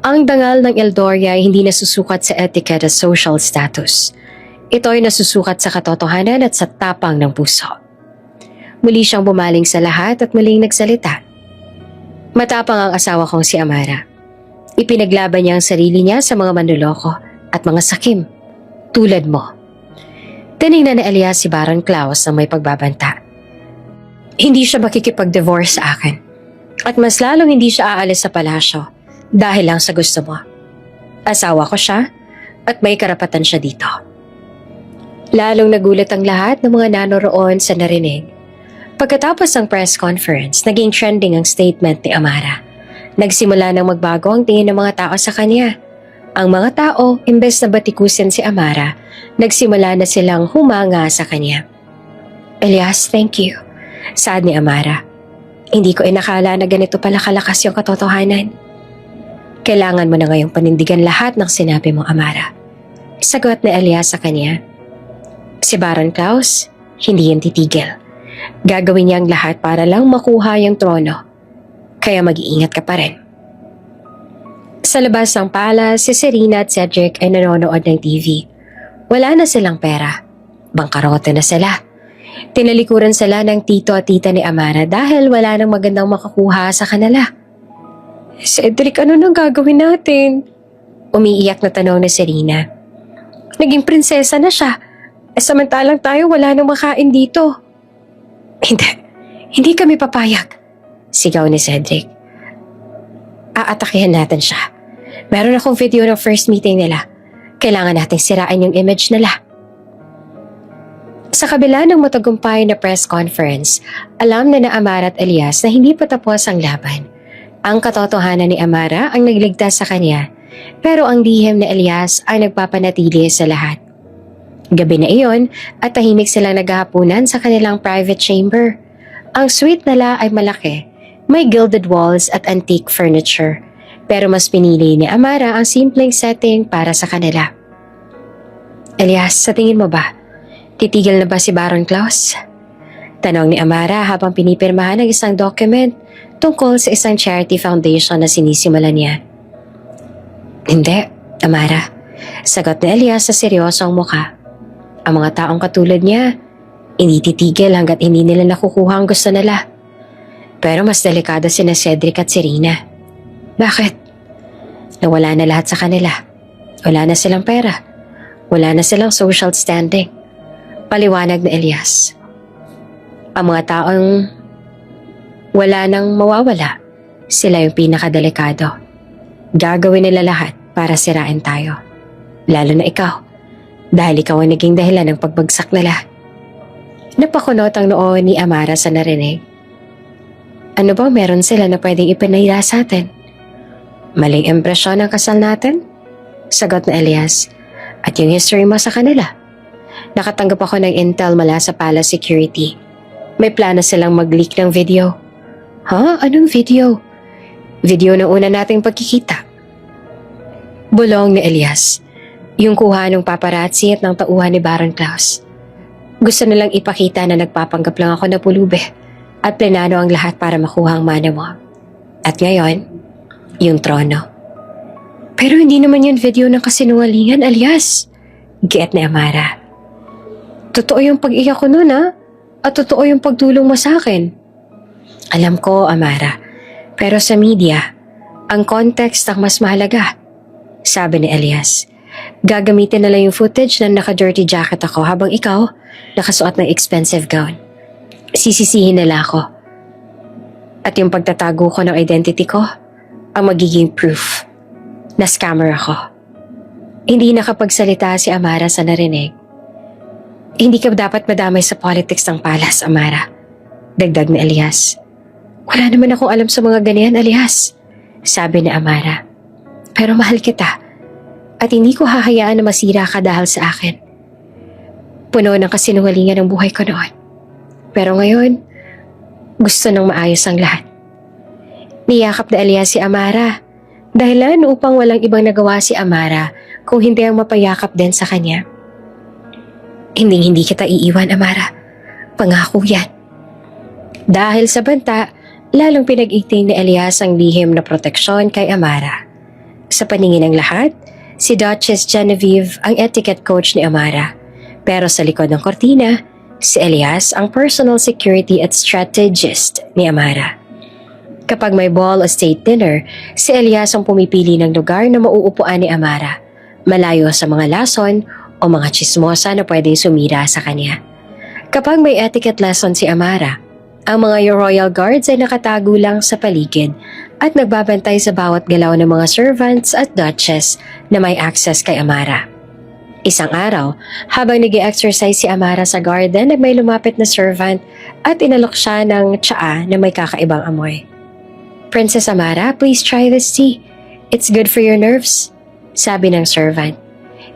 Ang dangal ng Eldoria ay hindi nasusukat sa etiquette at social status. Ito ay nasusukat sa katotohanan at sa tapang ng puso. Muli siyang bumaling sa lahat at muling nagsalita. Matapang ang asawa kong si Amara. Ipinaglaban niya ang sarili niya sa mga manloloko at mga sakim, tulad mo. Tinignan ni Elias si Baron Klaus na may pagbabanta. Hindi siya makikipag-divorce sa akin. At mas lalong hindi siya aalis sa palasyo dahil lang sa gusto mo. Asawa ko siya at may karapatan siya dito. Lalong nagulat ang lahat ng mga nanoroon sa narinig. Pagkatapos ng press conference, naging trending ang statement ni Amara. Nagsimula nang magbago ang tingin ng mga tao sa kanya. Ang mga tao, imbes na batikusin si Amara, nagsimula na silang humanga sa kanya. Elias, thank you. Saad ni Amara. Hindi ko inakala na ganito pala kalakas yung katotohanan. Kailangan mo na ngayong panindigan lahat ng sinabi mo, Amara. Sagot ni Elias sa kanya. Si Baron Klaus, hindi yan titigil. Gagawin niya ang lahat para lang makuha yung trono. Kaya mag-iingat ka pa rin. Sa labas ng palace, si Serena at Cedric ay nanonood ng TV. Wala na silang pera. Bangkarote na sila. Tinalikuran sila ng tito at tita ni Amara dahil wala nang magandang makakuha sa kanila. Cedric, ano nang gagawin natin? Umiiyak na tanong ni Serena. Naging prinsesa na siya. Samantalang tayo wala nang makain dito. Hindi kami papayag. Sigaw ni Cedric. Aatakihan natin siya. Meron akong video ng first meeting nila. Kailangan nating sirain yung image nila. Sa kabila ng matagumpay na press conference, alam na Amara at Elias na hindi pa tapos ang laban. Ang katotohanan ni Amara ang nagligtas sa kanya, pero ang lihim ni Elias ay nagpapanatili sa lahat. Gabi na iyon at tahimik silang naghahapunan sa kanilang private chamber. Ang suite nila ay malaki, may gilded walls at antique furniture, pero mas pinili ni Amara ang simpleng setting para sa kanila. Elias, sa tingin mo ba, titigil na ba si Baron Klaus? Tanong ni Amara habang pinipirmahan ang isang document tungkol sa isang charity foundation na sinisimulan niya. Hindi, Amara. Sagot ni Elias sa seryosong muka. Ang mga taong katulad niya, hindi titigil hanggat hindi nila nakukuha ang gusto nila. Pero mas delikado sina Cedric at Serena. Bakit? Nawala na lahat sa kanila. Wala na silang pera. Wala na silang social standing. Paliwanag ni Elias. Ang mga taong wala nang mawawala, sila yung pinakadelikado. Gagawin nila lahat para sirain tayo. Lalo na ikaw, dahil ikaw ang naging dahilan ng pagbagsak nila. Napakunot ang noo ni Amara sa narinig. Ano ba meron sila na pwedeng ipinahira sa atin? Maling impresyon ang kasal natin? Sagot na Elias. At yung history mo sa kanila. Nakatanggap ako ng intel mula sa Palace Security. May plano silang mag-leak ng video. Ha? Anong video? Video ng una nating pagkikita. Bulong ni Elias. Yung kuha ng paparazzi at ng tauhan ni Baron Klaus. Gusto nilang ipakita na nagpapanggap lang ako na pulube at plenano ang lahat para makuha ang mana mo. At ngayon, yung trono. Pero hindi naman yun video ng kasinungalingan, Elias. Giat ni Amara. Totoo yung pag-iyak ko nun, ha? At totoo yung pagtulong mo sa akin. Alam ko, Amara. Pero sa media, ang context ang mas mahalaga. Sabi ni Elias. Gagamitin nila yung footage na naka-dirty jacket ako habang ikaw nakasuot ng expensive gown. Sisisihin nila ako. At yung pagtatago ko ng identity ko, ang magiging proof na scammer ako. Hindi nakapagsalita si Amara sa narinig. Hindi ka dapat madamay sa politics ng palace, Amara. Dagdag ni Elias. Wala naman akong alam sa mga ganyan, Elias. Sabi ni Amara. Pero mahal kita. At hindi ko hahayaan na masira ka dahil sa akin. Puno ng kasinungalingan ang buhay ko noon. Pero ngayon, gusto nang maayos ang lahat. Niyakap na Elias si Amara. Dahilan upang walang ibang nagawa si Amara kung hindi ang mapayakap din sa kanya. Hindi kita iiwan, Amara. Pangako yan. Dahil sa banta, lalong pinag-iting ni Elias ang lihim na proteksyon kay Amara. Sa paningin ng lahat, si Duchess Genevieve ang etiquette coach ni Amara. Pero sa likod ng kortina, si Elias ang personal security at strategist ni Amara. Kapag may ball o state dinner, si Elias ang pumipili ng lugar na mauupuan ni Amara, malayo sa mga lason o mga chismosa na pwedeng sumira sa kanya. Kapag may etiquette lesson si Amara, ang mga royal guards ay nakatago lang sa paligid at nagbabantay sa bawat galaw ng mga servants at duchess na may access kay Amara. Isang araw, habang nag-exercise si Amara sa garden ay may lumapit na servant at inalok siya ng tsaa na may kakaibang amoy. "Princess Amara, please try this tea. It's good for your nerves," sabi ng servant.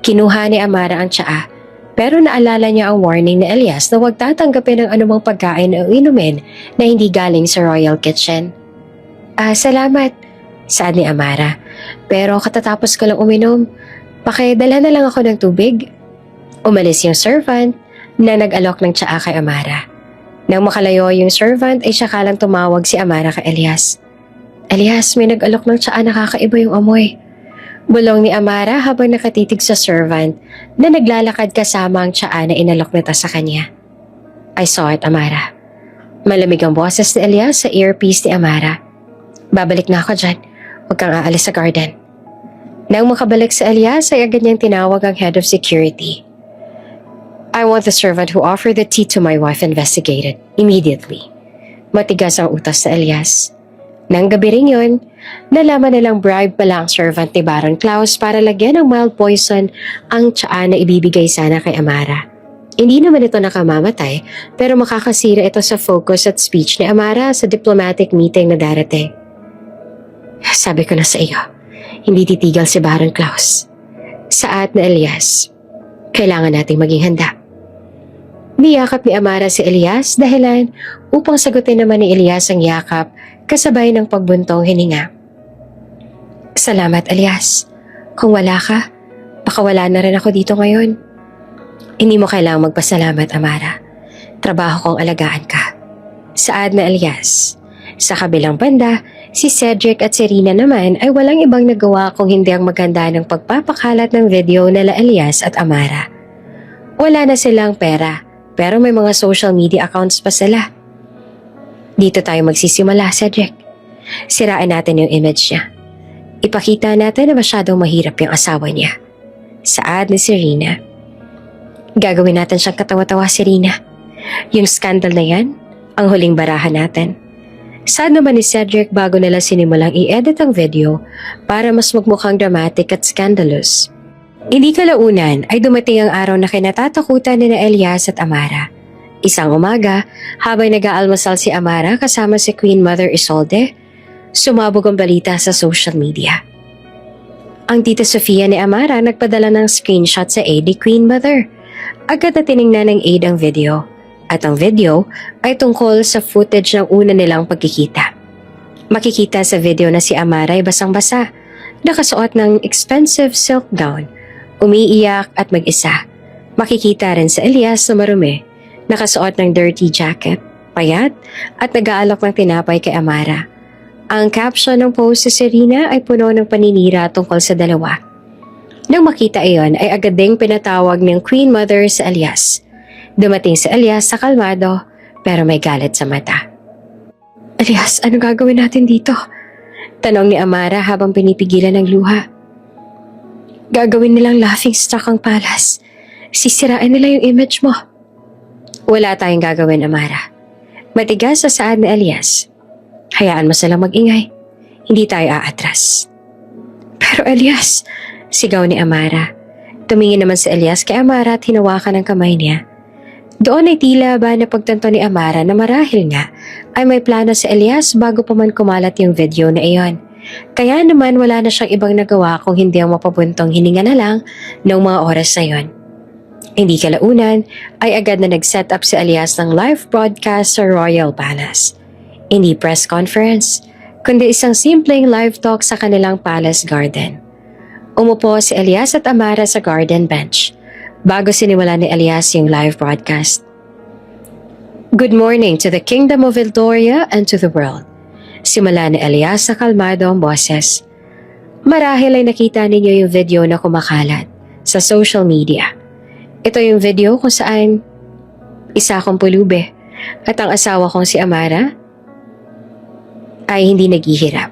Kinuha ni Amara ang tsaa, pero naalala niya ang warning ni Elias na huwag tatanggapin ng anumang pagkain o inumin na hindi galing sa royal kitchen. Salamat," saad ni Amara. "Pero katatapos ko lang uminom. Pakidala na lang ako ng tubig." Umalis yung servant na nag-alok ng tsaa kay Amara. Nang makalayo yung servant ay saka lang tumawag si Amara kay Elias. "Elias, may nag-alok ng tsaa, nakakaiba yung amoy." Bulong ni Amara habang nakatitig sa servant na naglalakad kasama ang tsaa na inalok nito sa kanya. "I saw it, Amara." Malamig ang boses ni Elias sa earpiece ni Amara. "Babalik na ako dyan. Huwag kang aalis sa garden." Nang makabalik sa Elias ay agad niyang tinawag ang head of security. "I want the servant who offered the tea to my wife investigated immediately." Matigas ang utos sa Elias. Nang gabi rin yun, nalaman nilang bribe pala ang servant ni Baron Klaus para lagyan ng mild poison ang tsaa na ibibigay sana kay Amara. Hindi naman ito nakamamatay, pero makakasira ito sa focus at speech ni Amara sa diplomatic meeting na darating. "Sabi ko na sa iyo, hindi titigil si Baron Klaus." Saad na Elias, "Kailangan nating maging handa." Niyakap ni Amara si Elias dahilan upang sagutin naman ni Elias ang yakap kasabay ng pagbuntong hininga. "Salamat, Elias. Kung wala ka, baka wala na rin ako dito ngayon." "Hindi mo kailangang magpasalamat, Amara. Trabaho kong alagaan ka." Saad na Elias. Sa kabilang banda, si Cedric at si Rina naman ay walang ibang nagawa kung hindi ang maganda ng pagpapakalat ng video nila Elias at Amara. Wala na silang pera, pero may mga social media accounts pa sila. "Dito tayo magsisimula, Cedric. Sirain natin yung image niya. Ipakita natin na masyadong mahirap yung asawa niya." Saad ni si Rina. "Gagawin natin siyang katawa-tawa si Rina. Yung scandal na yan, ang huling barahan natin." Saad naman ni Cedric bago nila sinimulang i-edit ang video para mas magmukhang dramatic at scandalous. Hindi kalaunan ay dumating ang araw na kinatatakutan ni Elias at Amara. Isang umaga, habang nag-aalmusal si Amara kasama si Queen Mother Isolde, sumabog ang balita sa social media. Ang tita Sofia ni Amara nagpadala ng screenshot sa aide ni Queen Mother. Agad na tiningnan ng aide ang video, at ang video ay tungkol sa footage ng una nilang pagkikita. Makikita sa video na si Amara ay basang-basa, nakasuot ng expensive silk gown, umiiyak at mag-isa. Makikita rin sa Elias na marumi, nakasuot ng dirty jacket, payat at nag-aalok ng tinapay kay Amara. Ang caption ng post sa Serena ay puno ng paninira tungkol sa dalawa. Nang makita iyon ay agad ding pinatawag ng Queen Mother sa Elias. Dumating si Elias sa kalmado pero may galit sa mata. "Elias, ano gagawin natin dito?" Tanong ni Amara habang pinipigilan ng luha. "Gagawin nilang laughingstock ang palace. Sisirain nila yung image mo." "Wala tayong gagawin, Amara." Matigas sa saad ni Elias. "Hayaan mo silang mag-ingay. Hindi tayo aatras." "Pero Elias," sigaw ni Amara. Tumingin naman si Elias kay Amara at hinawakan ang kamay niya. Doon ay tila ba napagtanto ni Amara na marahil nga ay may plano si Elias bago pa man kumalat yung video na iyon. Kaya naman wala na siyang ibang nagawa kung hindi ang mapabuntong hininga na lang ng mga oras na yon. Hindi kalaunan ay agad na nag-set up si Elias ng live broadcast sa Royal Palace. Hindi press conference, kundi isang simpleng live talk sa kanilang palace garden. Umupo si Elias at Amara sa garden bench bago sinimula ni Elias yung live broadcast. "Good morning to the Kingdom of Eldoria and to the world." Simula ni Elias sa kalmado ang boses. Marahil ay nakita ninyo yung video na kumakalat sa social media. Ito yung video kung saan isa akong pulube at ang asawa kong si Amara ay hindi naghihirap.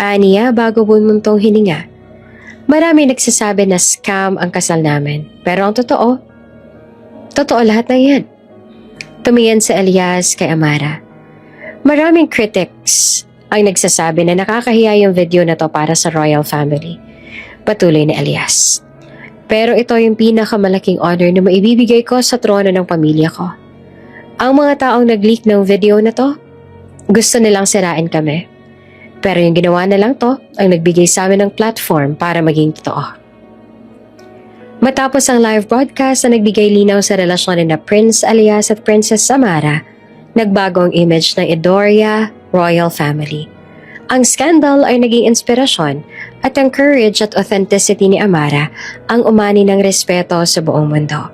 Aniya bago bumuntong hininga. Marami nagsasabi na scam ang kasal namin. Pero ang totoo lahat na yan. Tumingin si Elias kay Amara. Maraming critics ang nagsasabi na nakakahiya yung video na to para sa royal family. Patuloy ni Elias. Pero ito yung pinakamalaking honor na maibibigay ko sa trono ng pamilya ko. Ang mga taong nag-leak ng video na to, gusto nilang sirain kami. Pero yung ginawa na lang to, ang nagbigay sa amin ng platform para maging totoo. Matapos ang live broadcast na nagbigay linaw sa relasyon ni Prince Elias at Princess Amara, nagbago ang image ng Edoria royal family. Ang scandal ay naging inspirasyon at ang courage at authenticity ni Amara ang umani ng respeto sa buong mundo.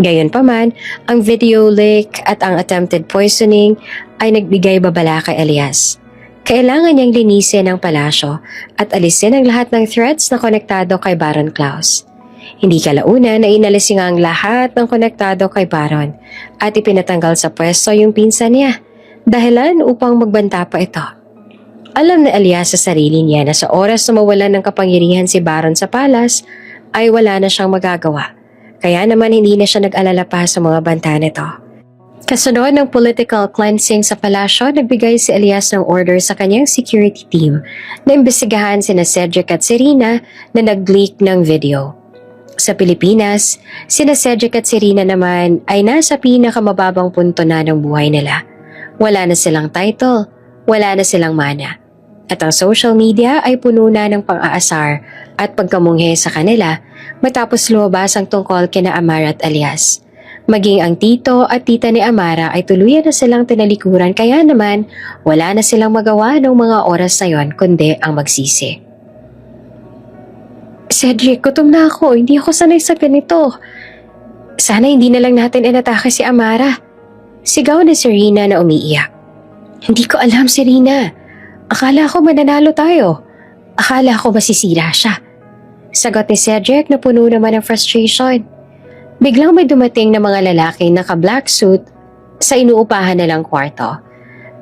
Gayunpaman, ang video leak at ang attempted poisoning ay nagbigay babala kay Elias. Kailangan niyang linisin ang palasyo at alisin ang lahat ng threats na konektado kay Baron Klaus. Hindi kalaunan na inalis niya ang lahat ng konektado kay Baron at ipinatanggal sa pwesto yung pinsan niya, dahilan upang magbanta pa ito. Alam na Elias sa sarili niya na sa oras na mawalan ng kapangyarihan si Baron sa palas, ay wala na siyang magagawa. Kaya naman hindi na siya nag-alala pa sa mga banta nito. Kasunod ng political cleansing sa palasyo, nagbigay si Elias ng order sa kanyang security team na imbestigahan sina Cedric at Serena na nag-leak ng video. Sa Pilipinas, sina Cedric at Serena naman ay nasa pinakamababang punto na ng buhay nila. Wala na silang title, wala na silang mana. At ang social media ay puno na ng pang-aasar at pagkamunghe sa kanila matapos lumabas ang tungkol kina Amara at Elias. Maging ang tito at tita ni Amara ay tuluyan na silang tinalikuran kaya naman wala na silang magawa ng mga oras na yon kundi ang magsisi. Cedric, gutom na ako. Hindi ako sanay sa ganito. Sana hindi na lang natin inatake si Amara. Sigaw ni Serena na umiiyak. Hindi ko alam, Serena. Akala ko mananalo tayo. Akala ko masisira siya. Sagot ni Cedric na puno naman ng frustration. Biglang may dumating na mga lalaki naka-black suit sa inuupahan nilang kwarto.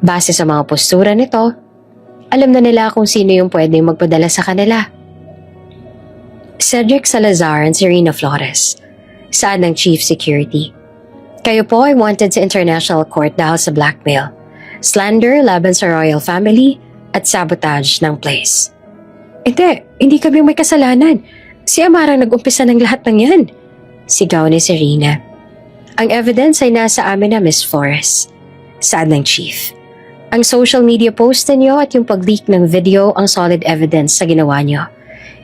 Base sa mga postura nito, alam na nila kung sino yung pwedeng magpadala sa kanila. Cedric Salazar and Serena Flores, saan ng Chief Security. Kayo po ay wanted sa International Court dahil sa blackmail, slander laban sa royal family, at sabotage ng place. Hindi kami may kasalanan. Si Amara nag-umpisa ng lahat ng yan. Sigaw ni Serena. Ang evidence ay nasa amin na Miss Flores. Saan ng Chief. Ang social media post niyo at yung pag-leak ng video ang solid evidence sa ginawa niyo.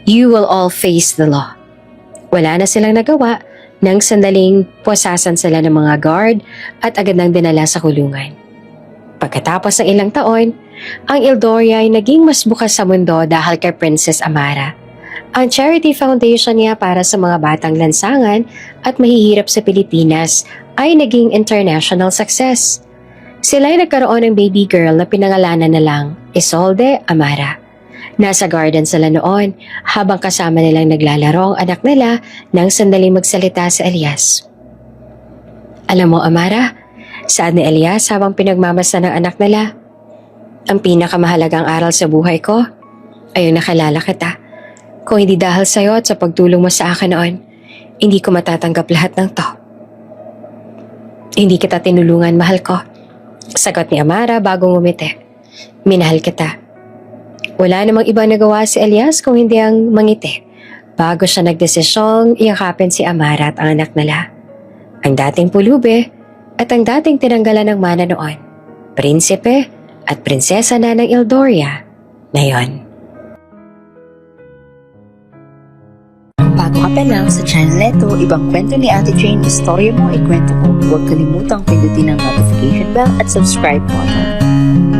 You will all face the law. Wala na silang nagawa nang sandaling puwasasan sila ng mga guard at agad nang dinala sa kulungan. Pagkatapos ng ilang taon, ang Edoria ay naging mas bukas sa mundo dahil kay Princess Amara. Ang charity foundation niya para sa mga batang lansangan at mahihirap sa Pilipinas ay naging international success. Sila ay nagkaroon ng baby girl na pinangalanan na lang Isolde Amara. Nasa garden sila noon habang kasama nilang naglalaro ang anak nila nang sandaling magsalita sa Elias. Alam mo Amara, saad ni Elias habang pinagmamasa ng anak nila, ang pinakamahalagang aral sa buhay ko ay yung nakilala kita. Kung hindi dahil sa'yo at sa pagtulong mo sa akin noon, hindi ko matatanggap lahat ng to. Hindi kita tinulungan, mahal ko. Sagot ni Amara bago ngumiti. Minahal kita. Wala namang ibang nagawa si Elias kung hindi ang mangiti. Bago siya nagdesisyong iyakapin si Amara at ang anak nila. Ang dating pulube at ang dating tinanggalan ng mana noon. Prinsipe at prinsesa na ng Edoria ngayon.
Bago ka pa lang sa channel neto, ibang kwento ni Ate Jane, istorya mo, ikwento ko. Huwag kalimutang pindutin ang notification bell at subscribe button.